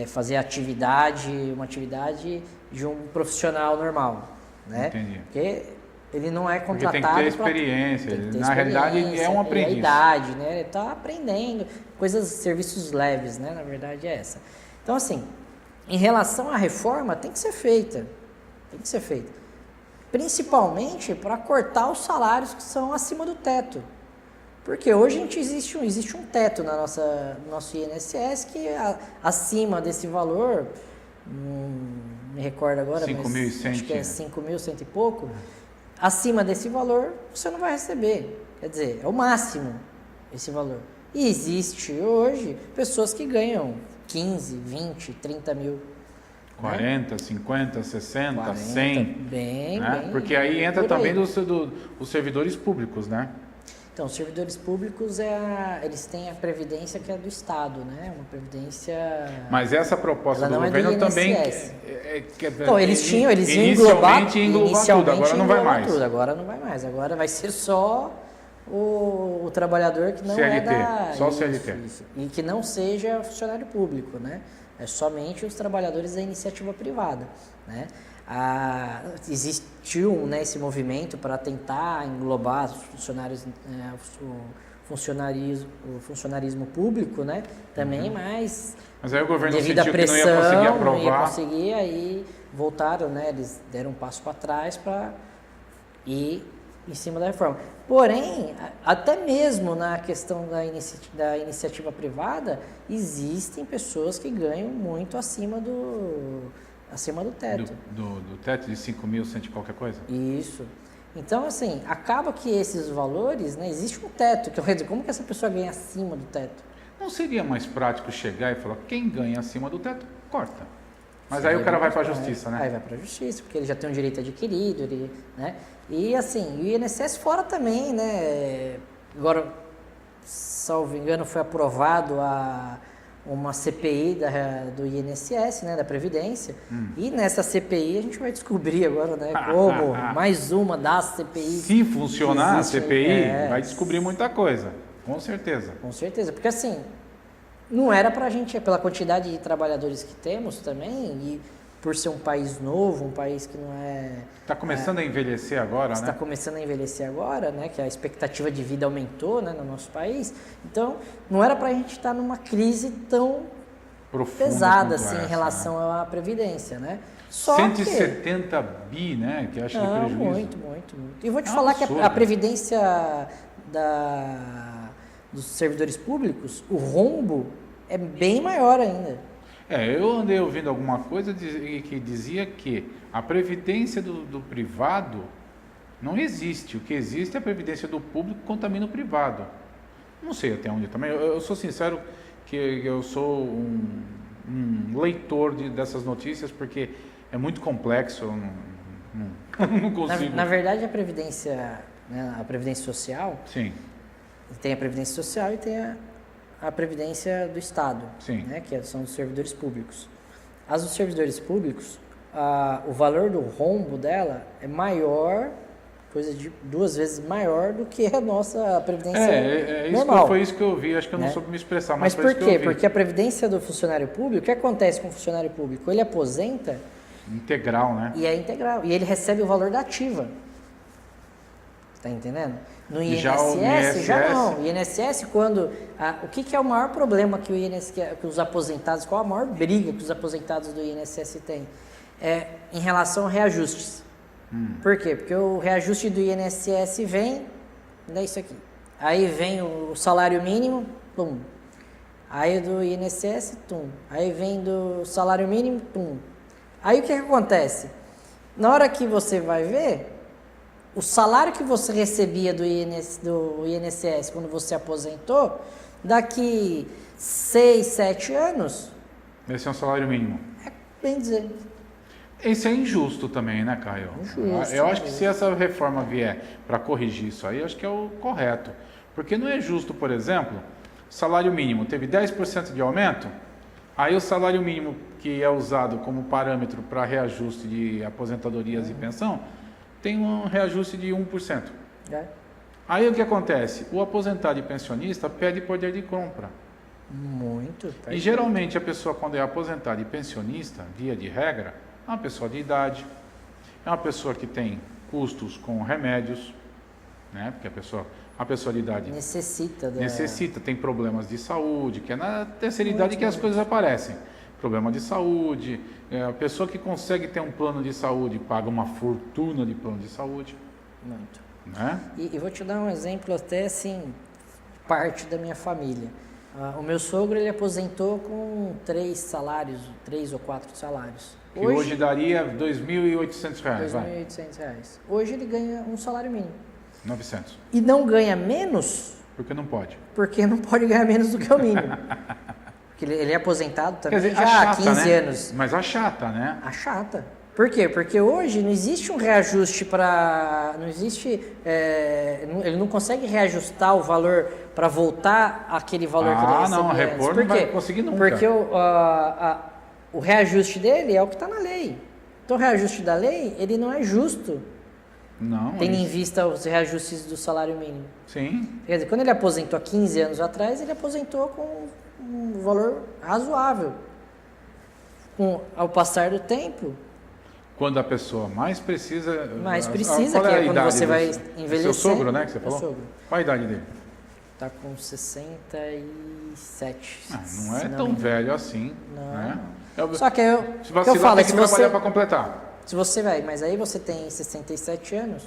fazer uma atividade de um profissional normal, né? Entendi. Porque ele não é Porque contratado. tem que ter experiência. Na realidade, ele é um aprendiz. É a idade, né? Ele está aprendendo serviços leves, né? Na verdade é essa. Então, assim, em relação à reforma, tem que ser feita. Principalmente para cortar os salários que são acima do teto. Porque hoje existe um teto no nosso INSS que acima desse valor, não me recordo agora, 5.100, acho que é 5.100 e pouco, acima desse valor você não vai receber. Quer dizer, é o máximo esse valor. E existe hoje pessoas que ganham 15, 20, 30 mil. 40, 50, 60, 40, 100. Bem. Porque aí entra por também aí. os servidores públicos, né? Então, os servidores públicos, eles têm a previdência que é do Estado, né? Uma previdência... Mas essa proposta Ela do não é do governo também... INSS. Então, eles iam englobar tudo, agora não vai mais. Tudo, agora não vai mais. Agora vai ser só o trabalhador que não CLT, é só o CLT. Isso. E que não seja funcionário público, né? É somente os trabalhadores da iniciativa privada, né? Existiu, né, esse movimento para tentar englobar os funcionários, o funcionarismo público, né? Também, mas aí o governo devido à sentiu pressão, que não ia conseguir aprovar. não ia conseguir, aí voltaram, né? Eles deram um passo para trás para ir em cima da reforma. Porém, até mesmo na questão da iniciativa privada, existem pessoas que ganham muito acima do teto. Do teto de 5.100 e qualquer coisa? Isso. Então, assim, acaba que esses valores, né, existe um teto, que quer dizer, como que essa pessoa ganha acima do teto? Não seria mais prático chegar e falar, quem ganha acima do teto, corta. Mas Sim, aí o cara vai para a é, justiça, né? Aí vai para a justiça, porque ele já tem um direito adquirido, né? E assim, o INSS fora também, né? Agora, salvo engano, foi aprovado uma CPI do INSS, né? Da Previdência. E nessa CPI a gente vai descobrir agora, né? Como mais uma das CPIs. Se funcionar a CPI, é, vai descobrir muita coisa. Com certeza. Com certeza, porque assim, não era pra gente, pela quantidade de trabalhadores que temos também, e por ser um país novo, um país que não é... Está começando a envelhecer agora, Está né? começando a envelhecer agora, né? Que a expectativa de vida aumentou, né, no nosso país. Então, não era pra gente estar numa crise tão Profunda pesada quanto assim essa, em relação à Previdência, né? Só 170 bi, né? Que acho que Não, prejuízo. muito. E vou te É um falar que absurdo. a Previdência dos servidores públicos, o rombo é bem maior ainda. Eu andei ouvindo alguma coisa que dizia que a previdência do privado não existe. O que existe é a previdência do público que contamina o privado. Não sei até onde também. Eu sou sincero que eu sou um leitor dessas notícias porque é muito complexo. Eu não consigo. Na verdade, a Previdência, né, a Previdência Social, Sim. tem a Previdência Social e tem a Previdência do Estado, Sim. né, que são os servidores públicos. As dos servidores públicos, o valor do rombo dela é maior, coisa de 2 vezes maior do que a nossa Previdência normal. Foi isso que eu vi, acho que eu não né? soube me expressar, Mas foi por isso que eu quê? vi. Porque a Previdência do funcionário público, o que acontece com o funcionário público? Ele aposenta Integral, né? e é integral, e ele recebe o valor da ativa. Tá entendendo? No E INSS, já o já não. O INSS, quando... o que é o maior problema que que os aposentados... Qual a maior briga que os aposentados do INSS têm? É em relação a reajustes. Por quê? Porque o reajuste do INSS vem... É isso aqui. Aí vem o salário mínimo, pum. Aí do INSS, tum. Aí vem do salário mínimo, tum. Aí o que acontece? Na hora que você vai ver... O salário que você recebia do INSS quando você aposentou, daqui 6, 7 anos, Esse é um salário mínimo. bem dizer, Isso é injusto também, né, Caio? Injusto, Eu acho que se essa reforma vier para corrigir isso aí, eu acho que é o correto. Porque não é justo, por exemplo, salário mínimo teve 10% de aumento, aí o salário mínimo que é usado como parâmetro para reajuste de aposentadorias e pensão, tem um reajuste de 1%. né? Aí o que acontece? O aposentado e pensionista pede poder de compra. Muito. E geralmente a pessoa, quando é aposentada e pensionista, via de regra, é uma pessoa de idade, é uma pessoa que tem custos com remédios, né? Porque a pessoa de idade necessita, tem problemas de saúde, que é na terceira idade que as coisas aparecem. Problema de saúde, a pessoa que consegue ter um plano de saúde paga uma fortuna de plano de saúde. Muito. Né? E vou te dar um exemplo até assim, parte da minha família. O meu sogro, ele aposentou com 3 salários, 3 ou 4 salários. Que hoje daria R$ 2.800, R$ vai. 2.800. Hoje ele ganha um salário mínimo. 900. E não ganha menos, Porque não pode. porque não pode ganhar menos do que o mínimo. Porque ele é aposentado também Quer dizer, já há achata, 15 né? anos. Mas achata, né? Achata. Por quê? Porque hoje não existe um reajuste para... Não existe... ele não consegue reajustar o valor para voltar àquele valor que ele recebia não, a antes. Repor Por não vai quê? conseguir nunca. Porque o reajuste dele é o que está na lei. Então o reajuste da lei, ele não é justo, Não. tendo em isso- vista os reajustes do salário mínimo. Sim. Quer dizer, quando ele aposentou há 15 anos atrás, ele aposentou com um valor razoável. Ao passar do tempo, Quando a pessoa mais precisa. qual qual que a é quando idade você vai desse? envelhecer. Seu sogro, né? Que você Meu falou? sogro. Qual a idade dele? Tá com 67. Não é se tão me engano. velho assim. Não. Né? Só que eu, Se que eu vacilar, falo, tem que trabalhar para completar. se você vai, mas aí você tem 67 anos,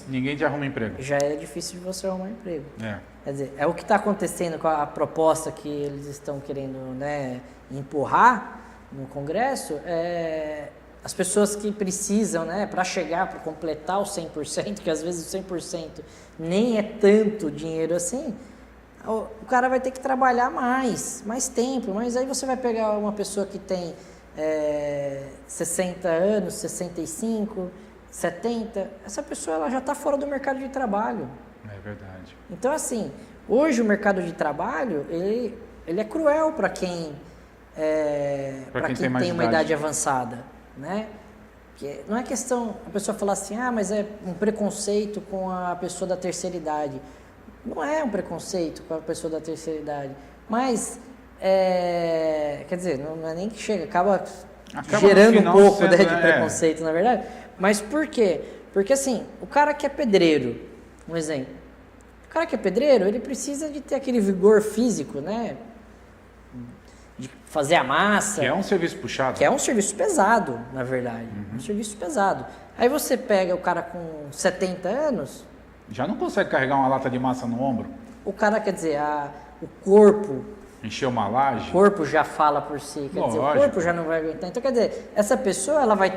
Ninguém te arruma emprego. já é difícil de você arrumar um emprego. É. Quer dizer, é o que está acontecendo com a proposta que eles estão querendo, né, empurrar no Congresso. as pessoas que precisam, né, para chegar, para completar o 100%, que às vezes o 100% nem é tanto dinheiro assim, o cara vai ter que trabalhar mais tempo, mas aí você vai pegar uma pessoa que tem 60 anos, 65, 70, essa pessoa ela já está fora do mercado de trabalho. É verdade. Então, assim, hoje o mercado de trabalho, ele é cruel para quem, tem uma idade avançada, né? Porque não é questão, a pessoa falar assim, mas é um preconceito com a pessoa da terceira idade. Não é um preconceito com a pessoa da terceira idade, mas, quer dizer, não é nem que chega, acaba gerando um pouco de preconceito, na verdade. Mas por quê? Porque, assim, o cara que é pedreiro, um exemplo, o cara que é pedreiro, ele precisa de ter aquele vigor físico, né? De fazer a massa. Que é um serviço puxado. Que é um serviço pesado, na verdade. Um serviço pesado. Aí você pega o cara com 70 anos... Já não consegue carregar uma lata de massa no ombro? O cara, quer dizer, o corpo... Encher uma laje? O corpo já fala por si, quer dizer, o corpo já não vai aguentar. Então, quer dizer, essa pessoa, ela vai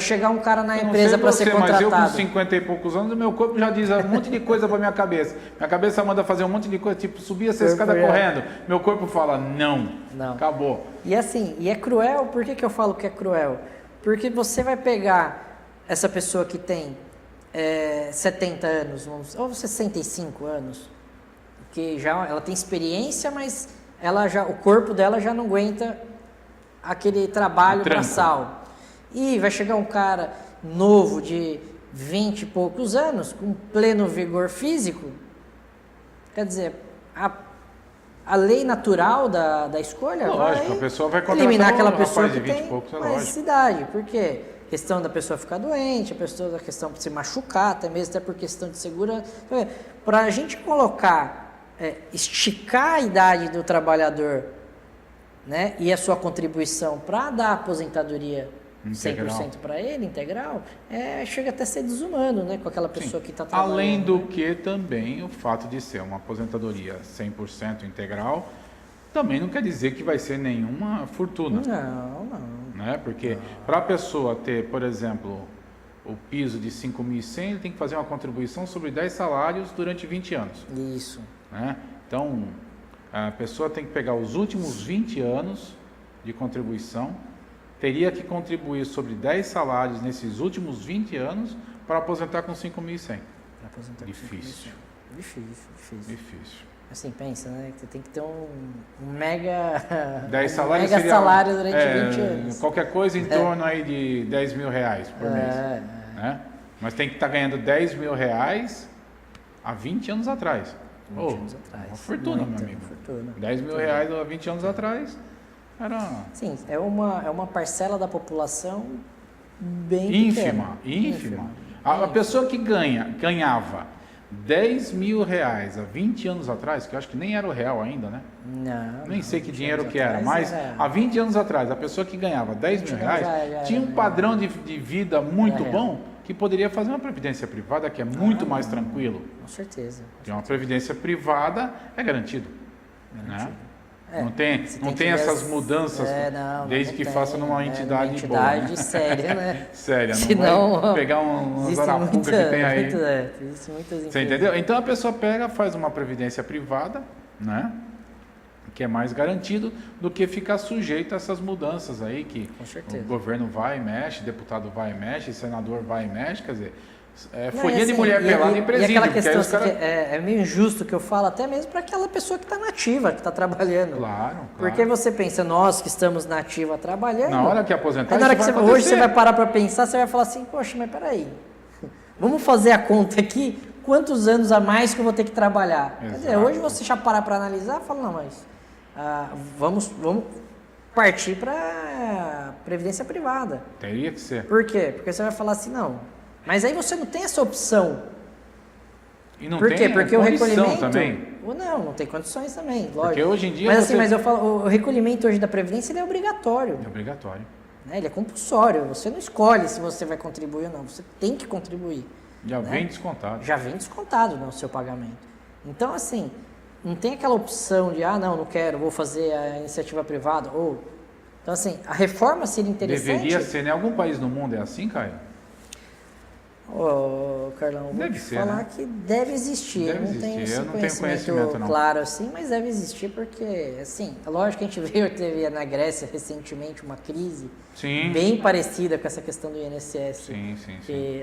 chegar um cara na empresa para ser contratado. Mas eu com 50 e poucos anos, meu corpo já diz um monte de coisa para minha cabeça. Minha cabeça manda fazer um monte de coisa, tipo subir essa escada correndo. Meu corpo fala, não, acabou. E assim, e é cruel, por que eu falo que é cruel? Porque você vai pegar essa pessoa que tem 70 anos, ou 65 anos, que já ela tem experiência, mas o corpo dela já não aguenta aquele trabalho braçal. E vai chegar um cara novo de 20 e poucos anos, com pleno vigor físico. Quer dizer, a lei natural da escolha lógico, a pessoa vai eliminar aquela pessoa que de 20 tem e poucos, mais idade. Por quê? Questão da pessoa ficar doente, a questão de se machucar, até por questão de segurança. Para a gente esticar a idade do trabalhador, né, e a sua contribuição para dar aposentadoria 100% para ele, integral, chega até a ser desumano, né, com aquela pessoa que está trabalhando. Além do que também o fato de ser uma aposentadoria 100% integral, também não quer dizer que vai ser nenhuma fortuna. Não. Né? Porque para a pessoa ter, por exemplo, o piso de 5.100, ele tem que fazer uma contribuição sobre 10 salários durante 20 anos. Isso. Né? Então, a pessoa tem que pegar os últimos 20 anos de contribuição, teria que contribuir sobre 10 salários nesses últimos 20 anos para aposentar com 5.100. Difícil. Assim, pensa, né? Você tem que ter um mega, 10 salários mega salário durante 20 anos. Qualquer coisa em torno aí de 10 mil reais por mês. Né? Mas tem que estar ganhando 10 mil reais há 20 anos atrás. 20 anos atrás. Uma fortuna, meu amigo. Fortuna. 10 mil reais há 20 anos atrás era... Sim, é uma parcela da população bem ínfima. A pessoa que ganhava 10 mil reais há 20 anos atrás, que eu acho que nem era o real ainda, né? Não. Nem sei que dinheiro que era, mas há 20 anos atrás, a pessoa que ganhava 10 mil reais tinha um padrão de vida muito bom, que poderia fazer uma previdência privada que é muito mais tranquilo. Com certeza. Porque uma previdência privada é garantido. Né? Não tem essas mudanças desde que faça numa entidade boa. Né? Séria, né? Séria, não Senão, vai pegar uns arapuca que tem aí. Você entendeu? Então a pessoa faz uma previdência privada, né? Que é mais garantido do que ficar sujeito a essas mudanças aí que o governo vai e mexe, deputado vai e mexe, senador vai e mexe, quer dizer, folhinha de mulher pelada em presídio. E aquela questão assim, é meio injusto que eu falo, até mesmo para aquela pessoa que está nativa, que está trabalhando. Claro. Porque você pensa, nós que estamos nativa trabalhando... Na hora que aposentar, na hora que hoje você vai parar para pensar, você vai falar assim, poxa, mas peraí, vamos fazer a conta aqui, quantos anos a mais que eu vou ter que trabalhar? Quer dizer, hoje você já parar para analisar, fala, não, mas vamos partir para previdência privada. Teria que ser. Por quê? Porque você vai falar assim, não... Mas aí você não tem essa opção. E não Por quê? tem porque o recolhimento também. Não tem condições também, lógico. Porque hoje em dia mas assim, mas eu falo, o recolhimento hoje da previdência ele é obrigatório. É obrigatório. Né? Ele é compulsório. Você não escolhe se você vai contribuir ou não. Você tem que contribuir. Já vem descontado. Já vem descontado no seu pagamento. Então, assim, não tem aquela opção de, não quero, vou fazer a iniciativa privada ou Então, assim, a reforma seria interessante. Deveria ser, né? Algum país no mundo é assim, Caio? Ô, Carlão, vou te falar, né? Que deve existir. Deve não existir. tenho esse Eu não tenho conhecimento não. Claro assim, mas deve existir porque, assim, lógico que a gente teve na Grécia recentemente uma crise bem parecida com essa questão do INSS. Sim.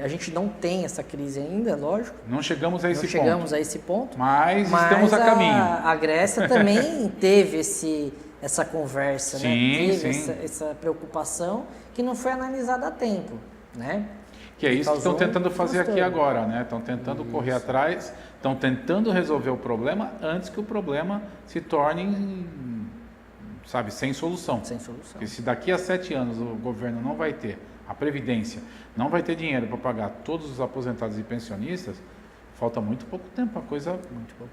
A gente não tem essa crise ainda, lógico. Não chegamos a esse ponto. Não chegamos a esse ponto. Mas estamos a caminho. A Grécia também teve essa conversa, né? Teve essa preocupação que não foi analisada a tempo, né? Que é isso que estão tentando fazer aqui agora, né? Estão tentando correr atrás, estão tentando resolver o problema antes que o problema se torne, sabe, sem solução. Sem solução. Porque se daqui a 7 anos o governo não vai ter, a Previdência não vai ter dinheiro para pagar todos os aposentados e pensionistas, falta muito pouco tempo para a coisa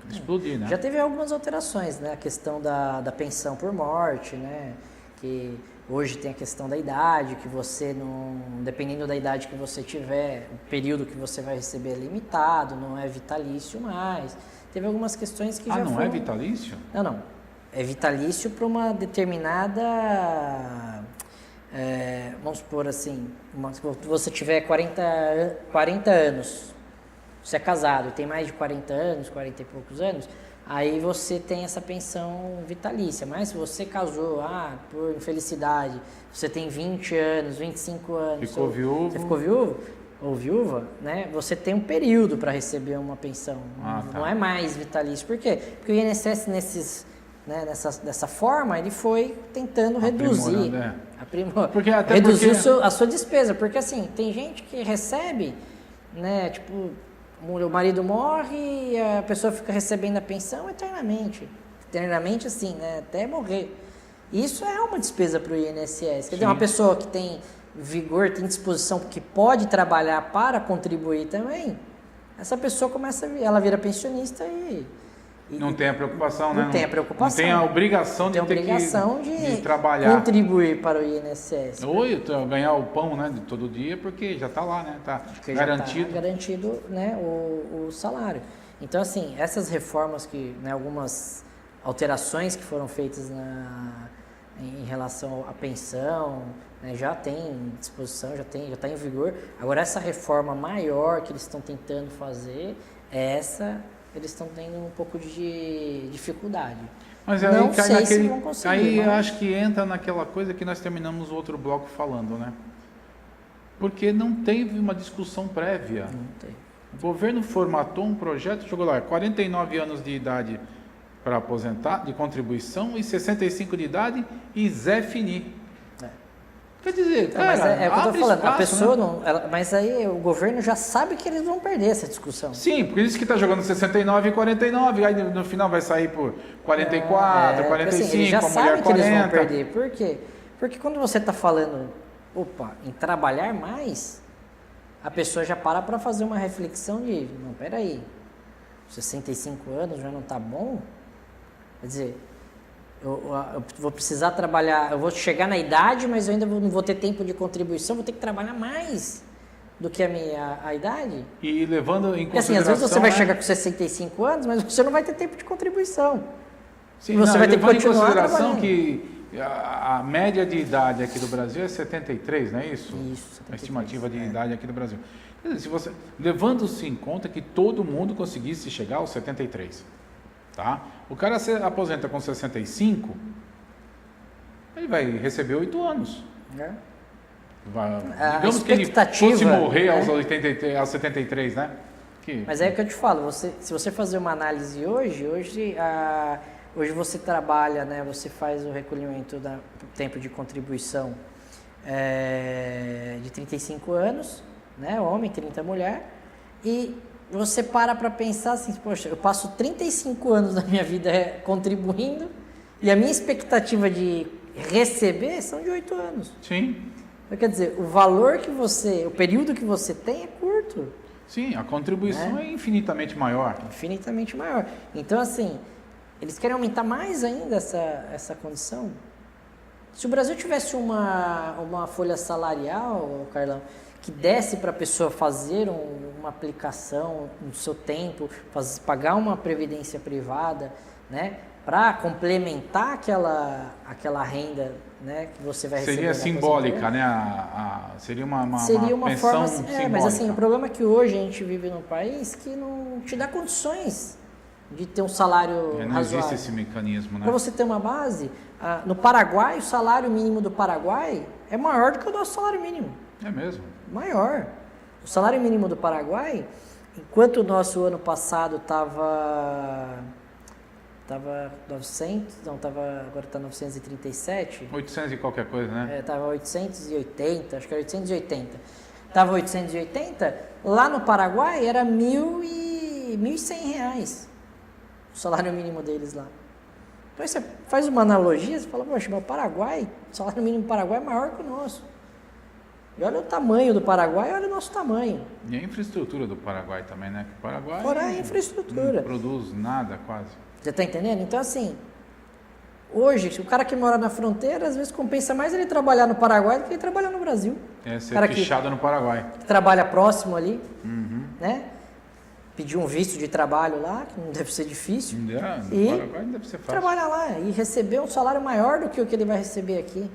explodir, né? Já teve algumas alterações, né? A questão da pensão por morte, né? Que hoje tem a questão da idade, que você não, dependendo da idade que você tiver, o período que você vai receber é limitado, não é vitalício mais. Teve algumas questões que já foram... não é vitalício? Não. É vitalício para uma determinada... vamos supor assim, se você tiver 40 anos, você é casado e tem mais de 40 anos, 40 e poucos anos, aí você tem essa pensão vitalícia. Mas se você casou, por infelicidade, você tem 20 anos, 25 anos... Ficou viúvo. Você ficou viúvo ou viúva, né? Você tem um período para receber uma pensão. Não é mais vitalício. Por quê? Porque o INSS, dessa forma, ele foi tentando reduzir. A sua despesa. Porque assim, tem gente que recebe, né, tipo... O marido morre e a pessoa fica recebendo a pensão eternamente. Eternamente, assim, né? Até morrer. Isso é uma despesa para o INSS. Quer dizer, uma pessoa que tem vigor, tem disposição, que pode trabalhar para contribuir também, essa pessoa ela vira pensionista e não tem a preocupação, né? Não tem a preocupação. Não tem a obrigação de ter que trabalhar. Contribuir para o INSS. Ou ganhar o pão, né, de todo dia, porque já está lá, né? Está garantido. Já tá garantido, né, o salário. Então, assim, essas reformas algumas alterações que foram feitas em relação à pensão, né, já tem disposição, já está em vigor. Agora, essa reforma maior que eles estão tentando fazer, eles estão tendo um pouco de dificuldade. Mas aí não sei se vão conseguir. Aí eu acho que entra naquela coisa que nós terminamos o outro bloco falando, né? Porque não teve uma discussão prévia. Não tem. O governo formatou um projeto, jogou lá 49 anos de idade para aposentar, de contribuição, e 65 de idade e Zé Fini. Quer dizer, cara, mas é o que eu tô falando, espaço, a pessoa né? não... mas aí o governo já sabe que eles vão perder essa discussão. Sim, por isso que está jogando 69 e 49, aí no final vai sair por 44, 45, assim, eles já a mulher sabem 40. Que eles vão perder. Por quê? Porque quando você está falando, em trabalhar mais, a pessoa já para fazer uma reflexão de, não, peraí, 65 anos já não está bom? Quer dizer... Eu vou precisar trabalhar, eu vou chegar na idade, mas eu ainda não vou ter tempo de contribuição, vou ter que trabalhar mais do que a idade. E levando em consideração... Porque assim, às vezes você vai chegar com 65 anos, mas você não vai ter tempo de contribuição. Sim, e você vai ter que continuar em consideração trabalhando. Que a média de idade aqui do Brasil é 73, não é isso? Isso, 73. A estimativa de idade aqui do Brasil. Quer dizer, levando-se em conta que todo mundo conseguisse chegar aos 73, tá? O cara se aposenta com 65, ele vai receber 8 anos. Digamos que ele fosse morrer aos 73, né? Mas é o que eu te falo, se você fazer uma análise hoje você trabalha, né? Você faz o recolhimento do tempo de contribuição de 35 anos, né? Homem, 30 mulher, e você para pensar assim, poxa, eu passo 35 anos da minha vida contribuindo e a minha expectativa de receber são de 8 anos. Sim. Então, quer dizer, o período que você tem é curto. Sim, a contribuição é infinitamente maior. Infinitamente maior. Então, assim, eles querem aumentar mais ainda essa condição. Se o Brasil tivesse uma folha salarial, Carlão, que desse para a pessoa fazer uma aplicação no seu tempo, pagar uma previdência privada, né? para complementar aquela renda, né, que você vai receber. Seria simbólica, né? Seria uma forma, pensão simbólica. mas assim, o problema é que hoje a gente vive num país que não te dá condições de ter um salário não razoável. existe esse mecanismo, né? Para você ter uma base, no Paraguai, o salário mínimo do Paraguai é maior do que o nosso salário mínimo. É mesmo? Maior. O salário mínimo do Paraguai, enquanto o nosso ano passado estava 900, não, agora está 937. 800 e qualquer coisa, né? Estava 880, acho que era 880. Estava 880, lá no Paraguai era R$1.100, o salário mínimo deles lá. Então você faz uma analogia, você fala, poxa, mas o Paraguai, o salário mínimo do Paraguai é maior que o nosso. E olha o tamanho do Paraguai, olha o nosso tamanho. E a infraestrutura do Paraguai também, né? O Paraguai Fora a infraestrutura. não produz nada quase. Você está entendendo? Então, assim, hoje, o cara que mora na fronteira, às vezes compensa mais ele trabalhar no Paraguai do que ele trabalhar no Brasil. Ser cara fichado no Paraguai. Que trabalha próximo ali, Uhum. né? Pedir um visto de trabalho lá, que não deve ser difícil. No Paraguai não deve ser fácil. Trabalhar lá e receber um salário maior do que o que ele vai receber aqui.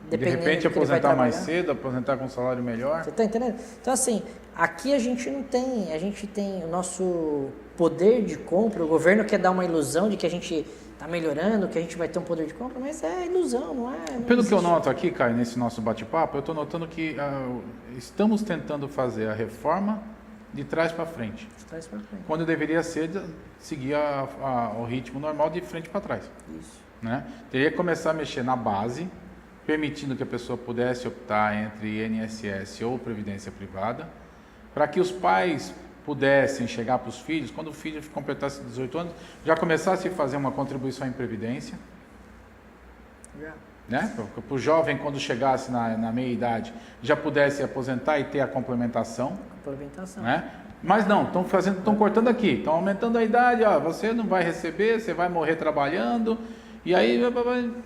De repente aposentar mais cedo, aposentar com um salário melhor. Você está entendendo? Então, assim, aqui a gente não tem, a gente tem o nosso poder de compra, o governo quer dar uma ilusão de que a gente está melhorando, que a gente vai ter um poder de compra, mas é ilusão, não é? Não Pelo existe. que eu noto aqui, Caio, nesse nosso bate-papo, eu estou notando que estamos tentando fazer a reforma de trás para frente. De trás para frente. Quando deveria ser seguir o ritmo normal de frente para trás. Isso. Né? Teria que começar a mexer na base, permitindo que a pessoa pudesse optar entre INSS ou Previdência Privada, para que os pais pudessem chegar para os filhos, quando o filho completasse 18 anos, já começasse a fazer uma contribuição em Previdência. Já. Né? Para o jovem, quando chegasse na meia-idade, já pudesse aposentar e ter a complementação. Complementação. Né? Mas não, estão cortando aqui, estão aumentando a idade, você não vai receber, você vai morrer trabalhando. E aí,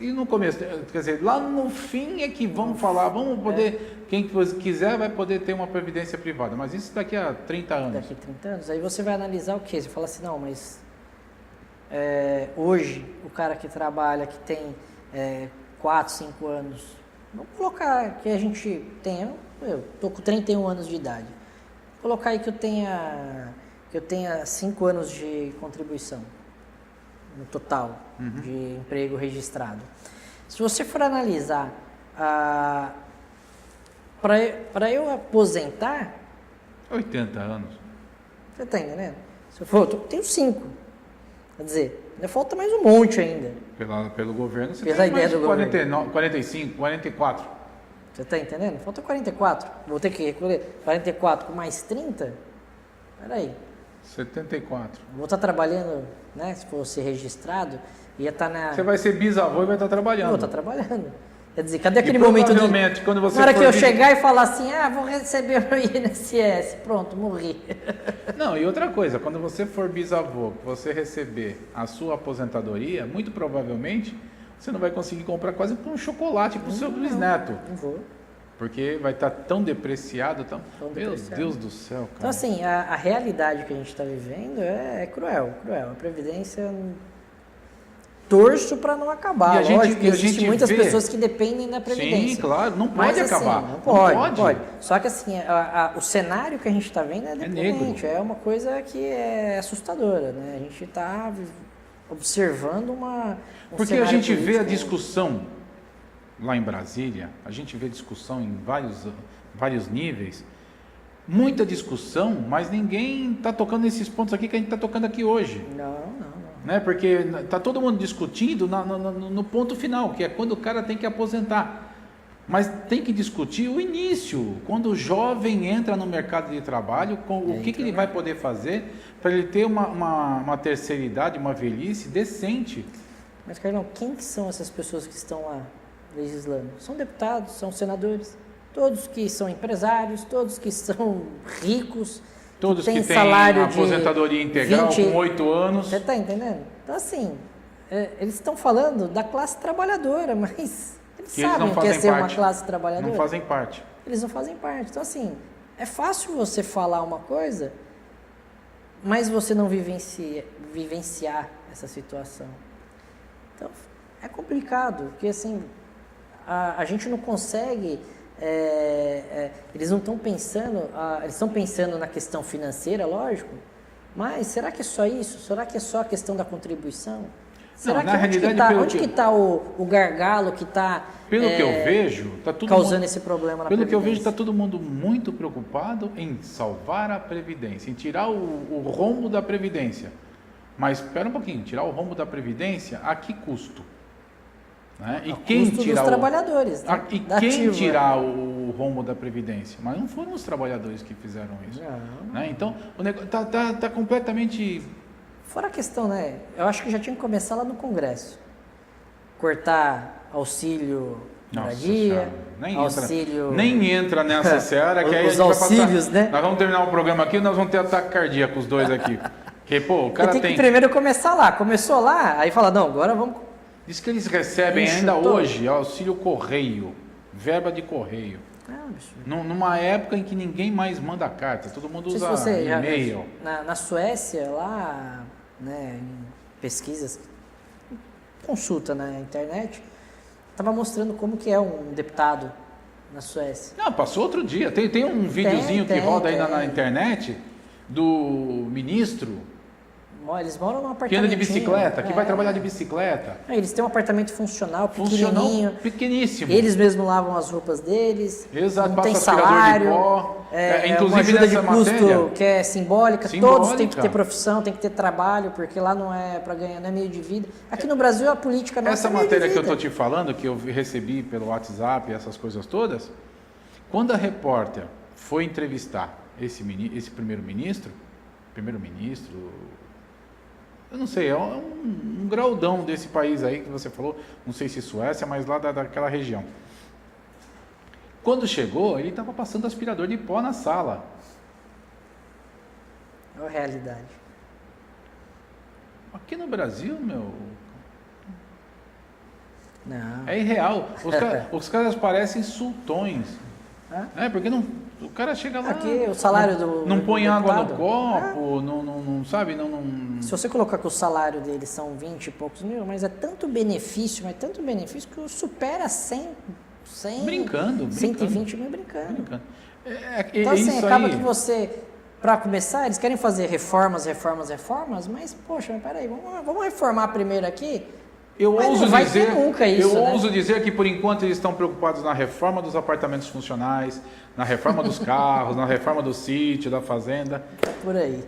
e no começo, quer dizer, lá no fim é que vão falar, vamos poder, quem quiser vai poder ter uma previdência privada, mas isso daqui a 30 anos. Daqui a 30 anos, aí você vai analisar o quê? Você fala assim, não, mas hoje o cara que trabalha, que tem 4, 5 anos, vamos colocar que a gente tenha, eu estou com 31 anos de idade, vou colocar aí que eu tenha 5 anos de contribuição. No total de emprego registrado. Se você for analisar, para eu aposentar... 80 anos. Você está entendendo? Se eu for, eu tenho 5. Quer dizer, ainda falta mais um monte ainda. Pelo governo, você Pela tem ideia mais do 49, 45, 44. Você está entendendo? Falta 44. Vou ter que recolher 44 com mais 30? Peraí. 74. Vou estar trabalhando, né? Se fosse registrado, ia estar na... Você vai ser bisavô e vai estar trabalhando. Vou estar trabalhando. Quer dizer, cadê aquele momento de... Provavelmente, quando você na hora for que eu chegar e falar assim, vou receber o INSS, pronto, morri. Não, e outra coisa, quando você for bisavô, você receber a sua aposentadoria, muito provavelmente você não vai conseguir comprar quase um chocolate para o seu bisneto. Não vou. Porque vai estar tão depreciado, Meu depreciado. Deus do céu, cara. Então, assim, a realidade que a gente está vivendo é cruel. A Previdência, torço para não acabar. Lógico que existem muitas pessoas que dependem da Previdência. Sim, claro, não mas, pode acabar. Assim, não pode. Só que, assim, o cenário que a gente está vendo é deprimente. É uma coisa que é assustadora, né? A gente está observando Porque a gente vê a discussão lá em Brasília, a gente vê discussão em vários níveis, muita discussão, mas ninguém está tocando nesses pontos aqui que a gente está tocando aqui hoje. Não. Né? Porque está todo mundo discutindo no ponto final, que é quando o cara tem que aposentar. Mas tem que discutir o início, quando o jovem entra no mercado de trabalho, o que ele vai poder fazer para ele ter uma terceira idade, uma velhice decente. Mas, Carlão, quem que são essas pessoas que estão lá legislando? São deputados, são senadores, todos que são empresários, todos que são ricos, todos que têm salário aposentadoria integral 20... com 8 anos. Você está entendendo? Então, assim, eles estão falando da classe trabalhadora, mas eles sabem o que é ser uma classe trabalhadora. Não fazem parte. Eles não fazem parte. Então, assim, é fácil você falar uma coisa, mas você não vivenciar essa situação. Então, é complicado, porque assim, a gente não consegue, eles não estão pensando, eles estão pensando na questão financeira, lógico, mas será que é só isso? Será que é só a questão da contribuição? Será na que realidade, onde que está o gargalo que está pelo que eu vejo, tá todo causando mundo, esse problema na pelo que eu vejo, Previdência? está todo mundo muito preocupado em salvar a Previdência, em tirar o rombo da Previdência. Mas espera um pouquinho, tirar o rombo da Previdência, a que custo? Né? E quem custo tirar dos trabalhadores, né? E Da quem ativa. tirar o rombo da Previdência? Mas não foram os trabalhadores que fizeram isso. Não. Né? Então, o negócio tá completamente... Fora a questão, né? Eu acho que já tinha que começar lá no Congresso. Cortar auxílio Nossa moradia, Senhora, auxílio... nem entra nessa seara, que aí Os a gente vai auxílios, passar, né? Nós vamos terminar o programa aqui e nós vamos ter ataque cardíaco, os dois aqui. Porque, pô, o cara tem tem... que primeiro começar lá. Começou lá, aí fala, não, agora vamos... Diz que eles recebem Ixi, ainda tô- hoje auxílio correio, verba de correio. Ah, bicho. Numa época em que ninguém mais manda carta, todo mundo Não sei usa se você já- e-mail. Na Suécia, lá, né, em pesquisas, consulta na internet, estava mostrando como que é um deputado na Suécia. Não, passou outro dia. Tem um videozinho que tem, roda aí na tem. internet do ministro Eles moram num que apartamento. anda de bicicleta, que vai trabalhar de bicicleta. Eles têm um apartamento funcional, Funcionou pequenininho. pequeníssimo. Eles mesmos lavam as roupas deles. Exato, não passa tem aspirador salário. de pó. Inclusive uma Inclusive ajuda de nessa custo matéria, que é simbólica. Simbólica. Todos têm que ter profissão, tem que ter trabalho, porque lá não é para ganhar, não é meio de vida. Aqui no Brasil a política não essa é meio de matéria que eu vida. tô te falando, que eu recebi pelo WhatsApp, essas coisas todas, quando a repórter foi entrevistar esse primeiro-ministro, eu não sei, é um graudão desse país aí que você falou, não sei se Suécia, mas lá daquela região. Quando chegou, ele estava passando aspirador de pó na sala. É a realidade. Aqui no Brasil, meu, Não. é irreal. Os caras parecem sultões. Porque o cara chega lá, Aqui o salário do não põe do água no deputado, copo, não sabe, não... Se você colocar que o salário deles são 20 e poucos mil, mas é tanto benefício, que supera 100, Brincando. 120 mil brincando. Então, Então, assim, isso acaba aí, que você, para começar, eles querem fazer reformas, mas, poxa, mas peraí, vamos reformar primeiro aqui? eu Mas ouso não vai dizer, ter nunca isso, eu né? ouso dizer que por enquanto eles estão preocupados na reforma dos apartamentos funcionais, na reforma dos carros, na reforma do sítio, da fazenda. Tá por aí.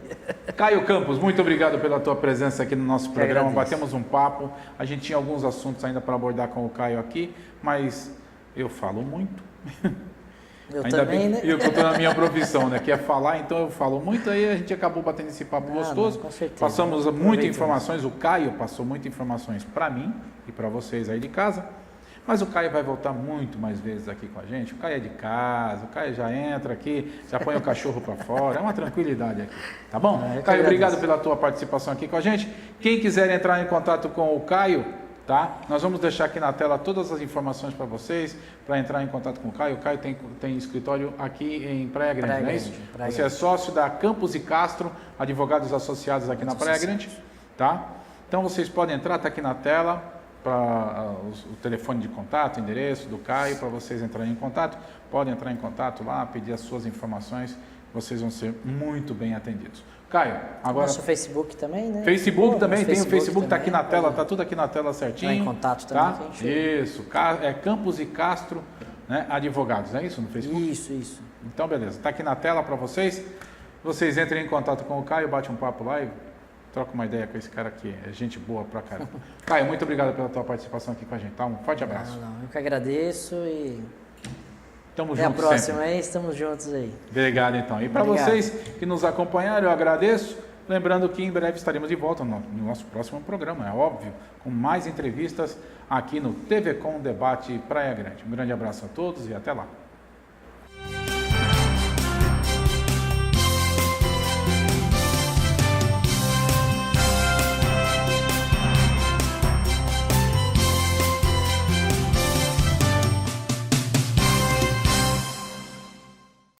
Caio Campos, muito obrigado pela tua presença aqui no nosso programa. agradeço. Batemos um papo. A gente tinha alguns assuntos ainda para abordar com o Caio aqui, mas eu falo muito. Eu Ainda também, bem, né? eu que estou na minha profissão, né? Que é falar, então eu falo muito, aí a gente acabou batendo esse papo gostoso. Com certeza. Passamos muitas Aproveitamos. informações, o Caio passou muitas informações para mim e para vocês aí de casa. Mas o Caio vai voltar muito mais vezes aqui com a gente. O Caio é de casa, o Caio já entra aqui, já põe o cachorro para fora, é uma tranquilidade aqui, tá bom? Eu que Caio, agradeço. obrigado pela tua participação aqui com a gente. Quem quiser entrar em contato com o Caio, tá? Nós vamos deixar aqui na tela todas as informações para vocês, para entrar em contato com o Caio. O Caio tem escritório aqui em Praia Grande, Praia não é Grande, isso? Praia Você Grande. é sócio da Campos e Castro, advogados associados aqui na Praia Grande, tá? Então vocês podem entrar, tá aqui na tela, para o telefone de contato, o endereço do Caio, para vocês entrarem em contato. Podem entrar em contato lá, pedir as suas informações, vocês vão ser muito bem atendidos. Caio, agora... Nosso Facebook também, né? Facebook também, nosso tem o Facebook, tá aqui na também, tela, pode tá tudo aqui na tela certinho. entrar em contato também, tá? que a gente- Isso, é Campos e Castro, né, advogados, é isso no Facebook? Isso. Então beleza, tá aqui na tela para vocês. Vocês entrem em contato com o Caio, bate um papo lá e troca uma ideia com esse cara aqui, é gente boa pra caramba. Caio, muito obrigado pela tua participação aqui com a gente, tá? Um forte abraço. Eu que agradeço e Tamo até a junto próxima sempre. aí, estamos juntos aí. Obrigado então. E para Obrigado. vocês que nos acompanharam, eu agradeço. Lembrando que em breve estaremos de volta no nosso próximo programa, é óbvio, com mais entrevistas aqui no TV Com Debate Praia Grande. Um grande abraço a todos e até lá.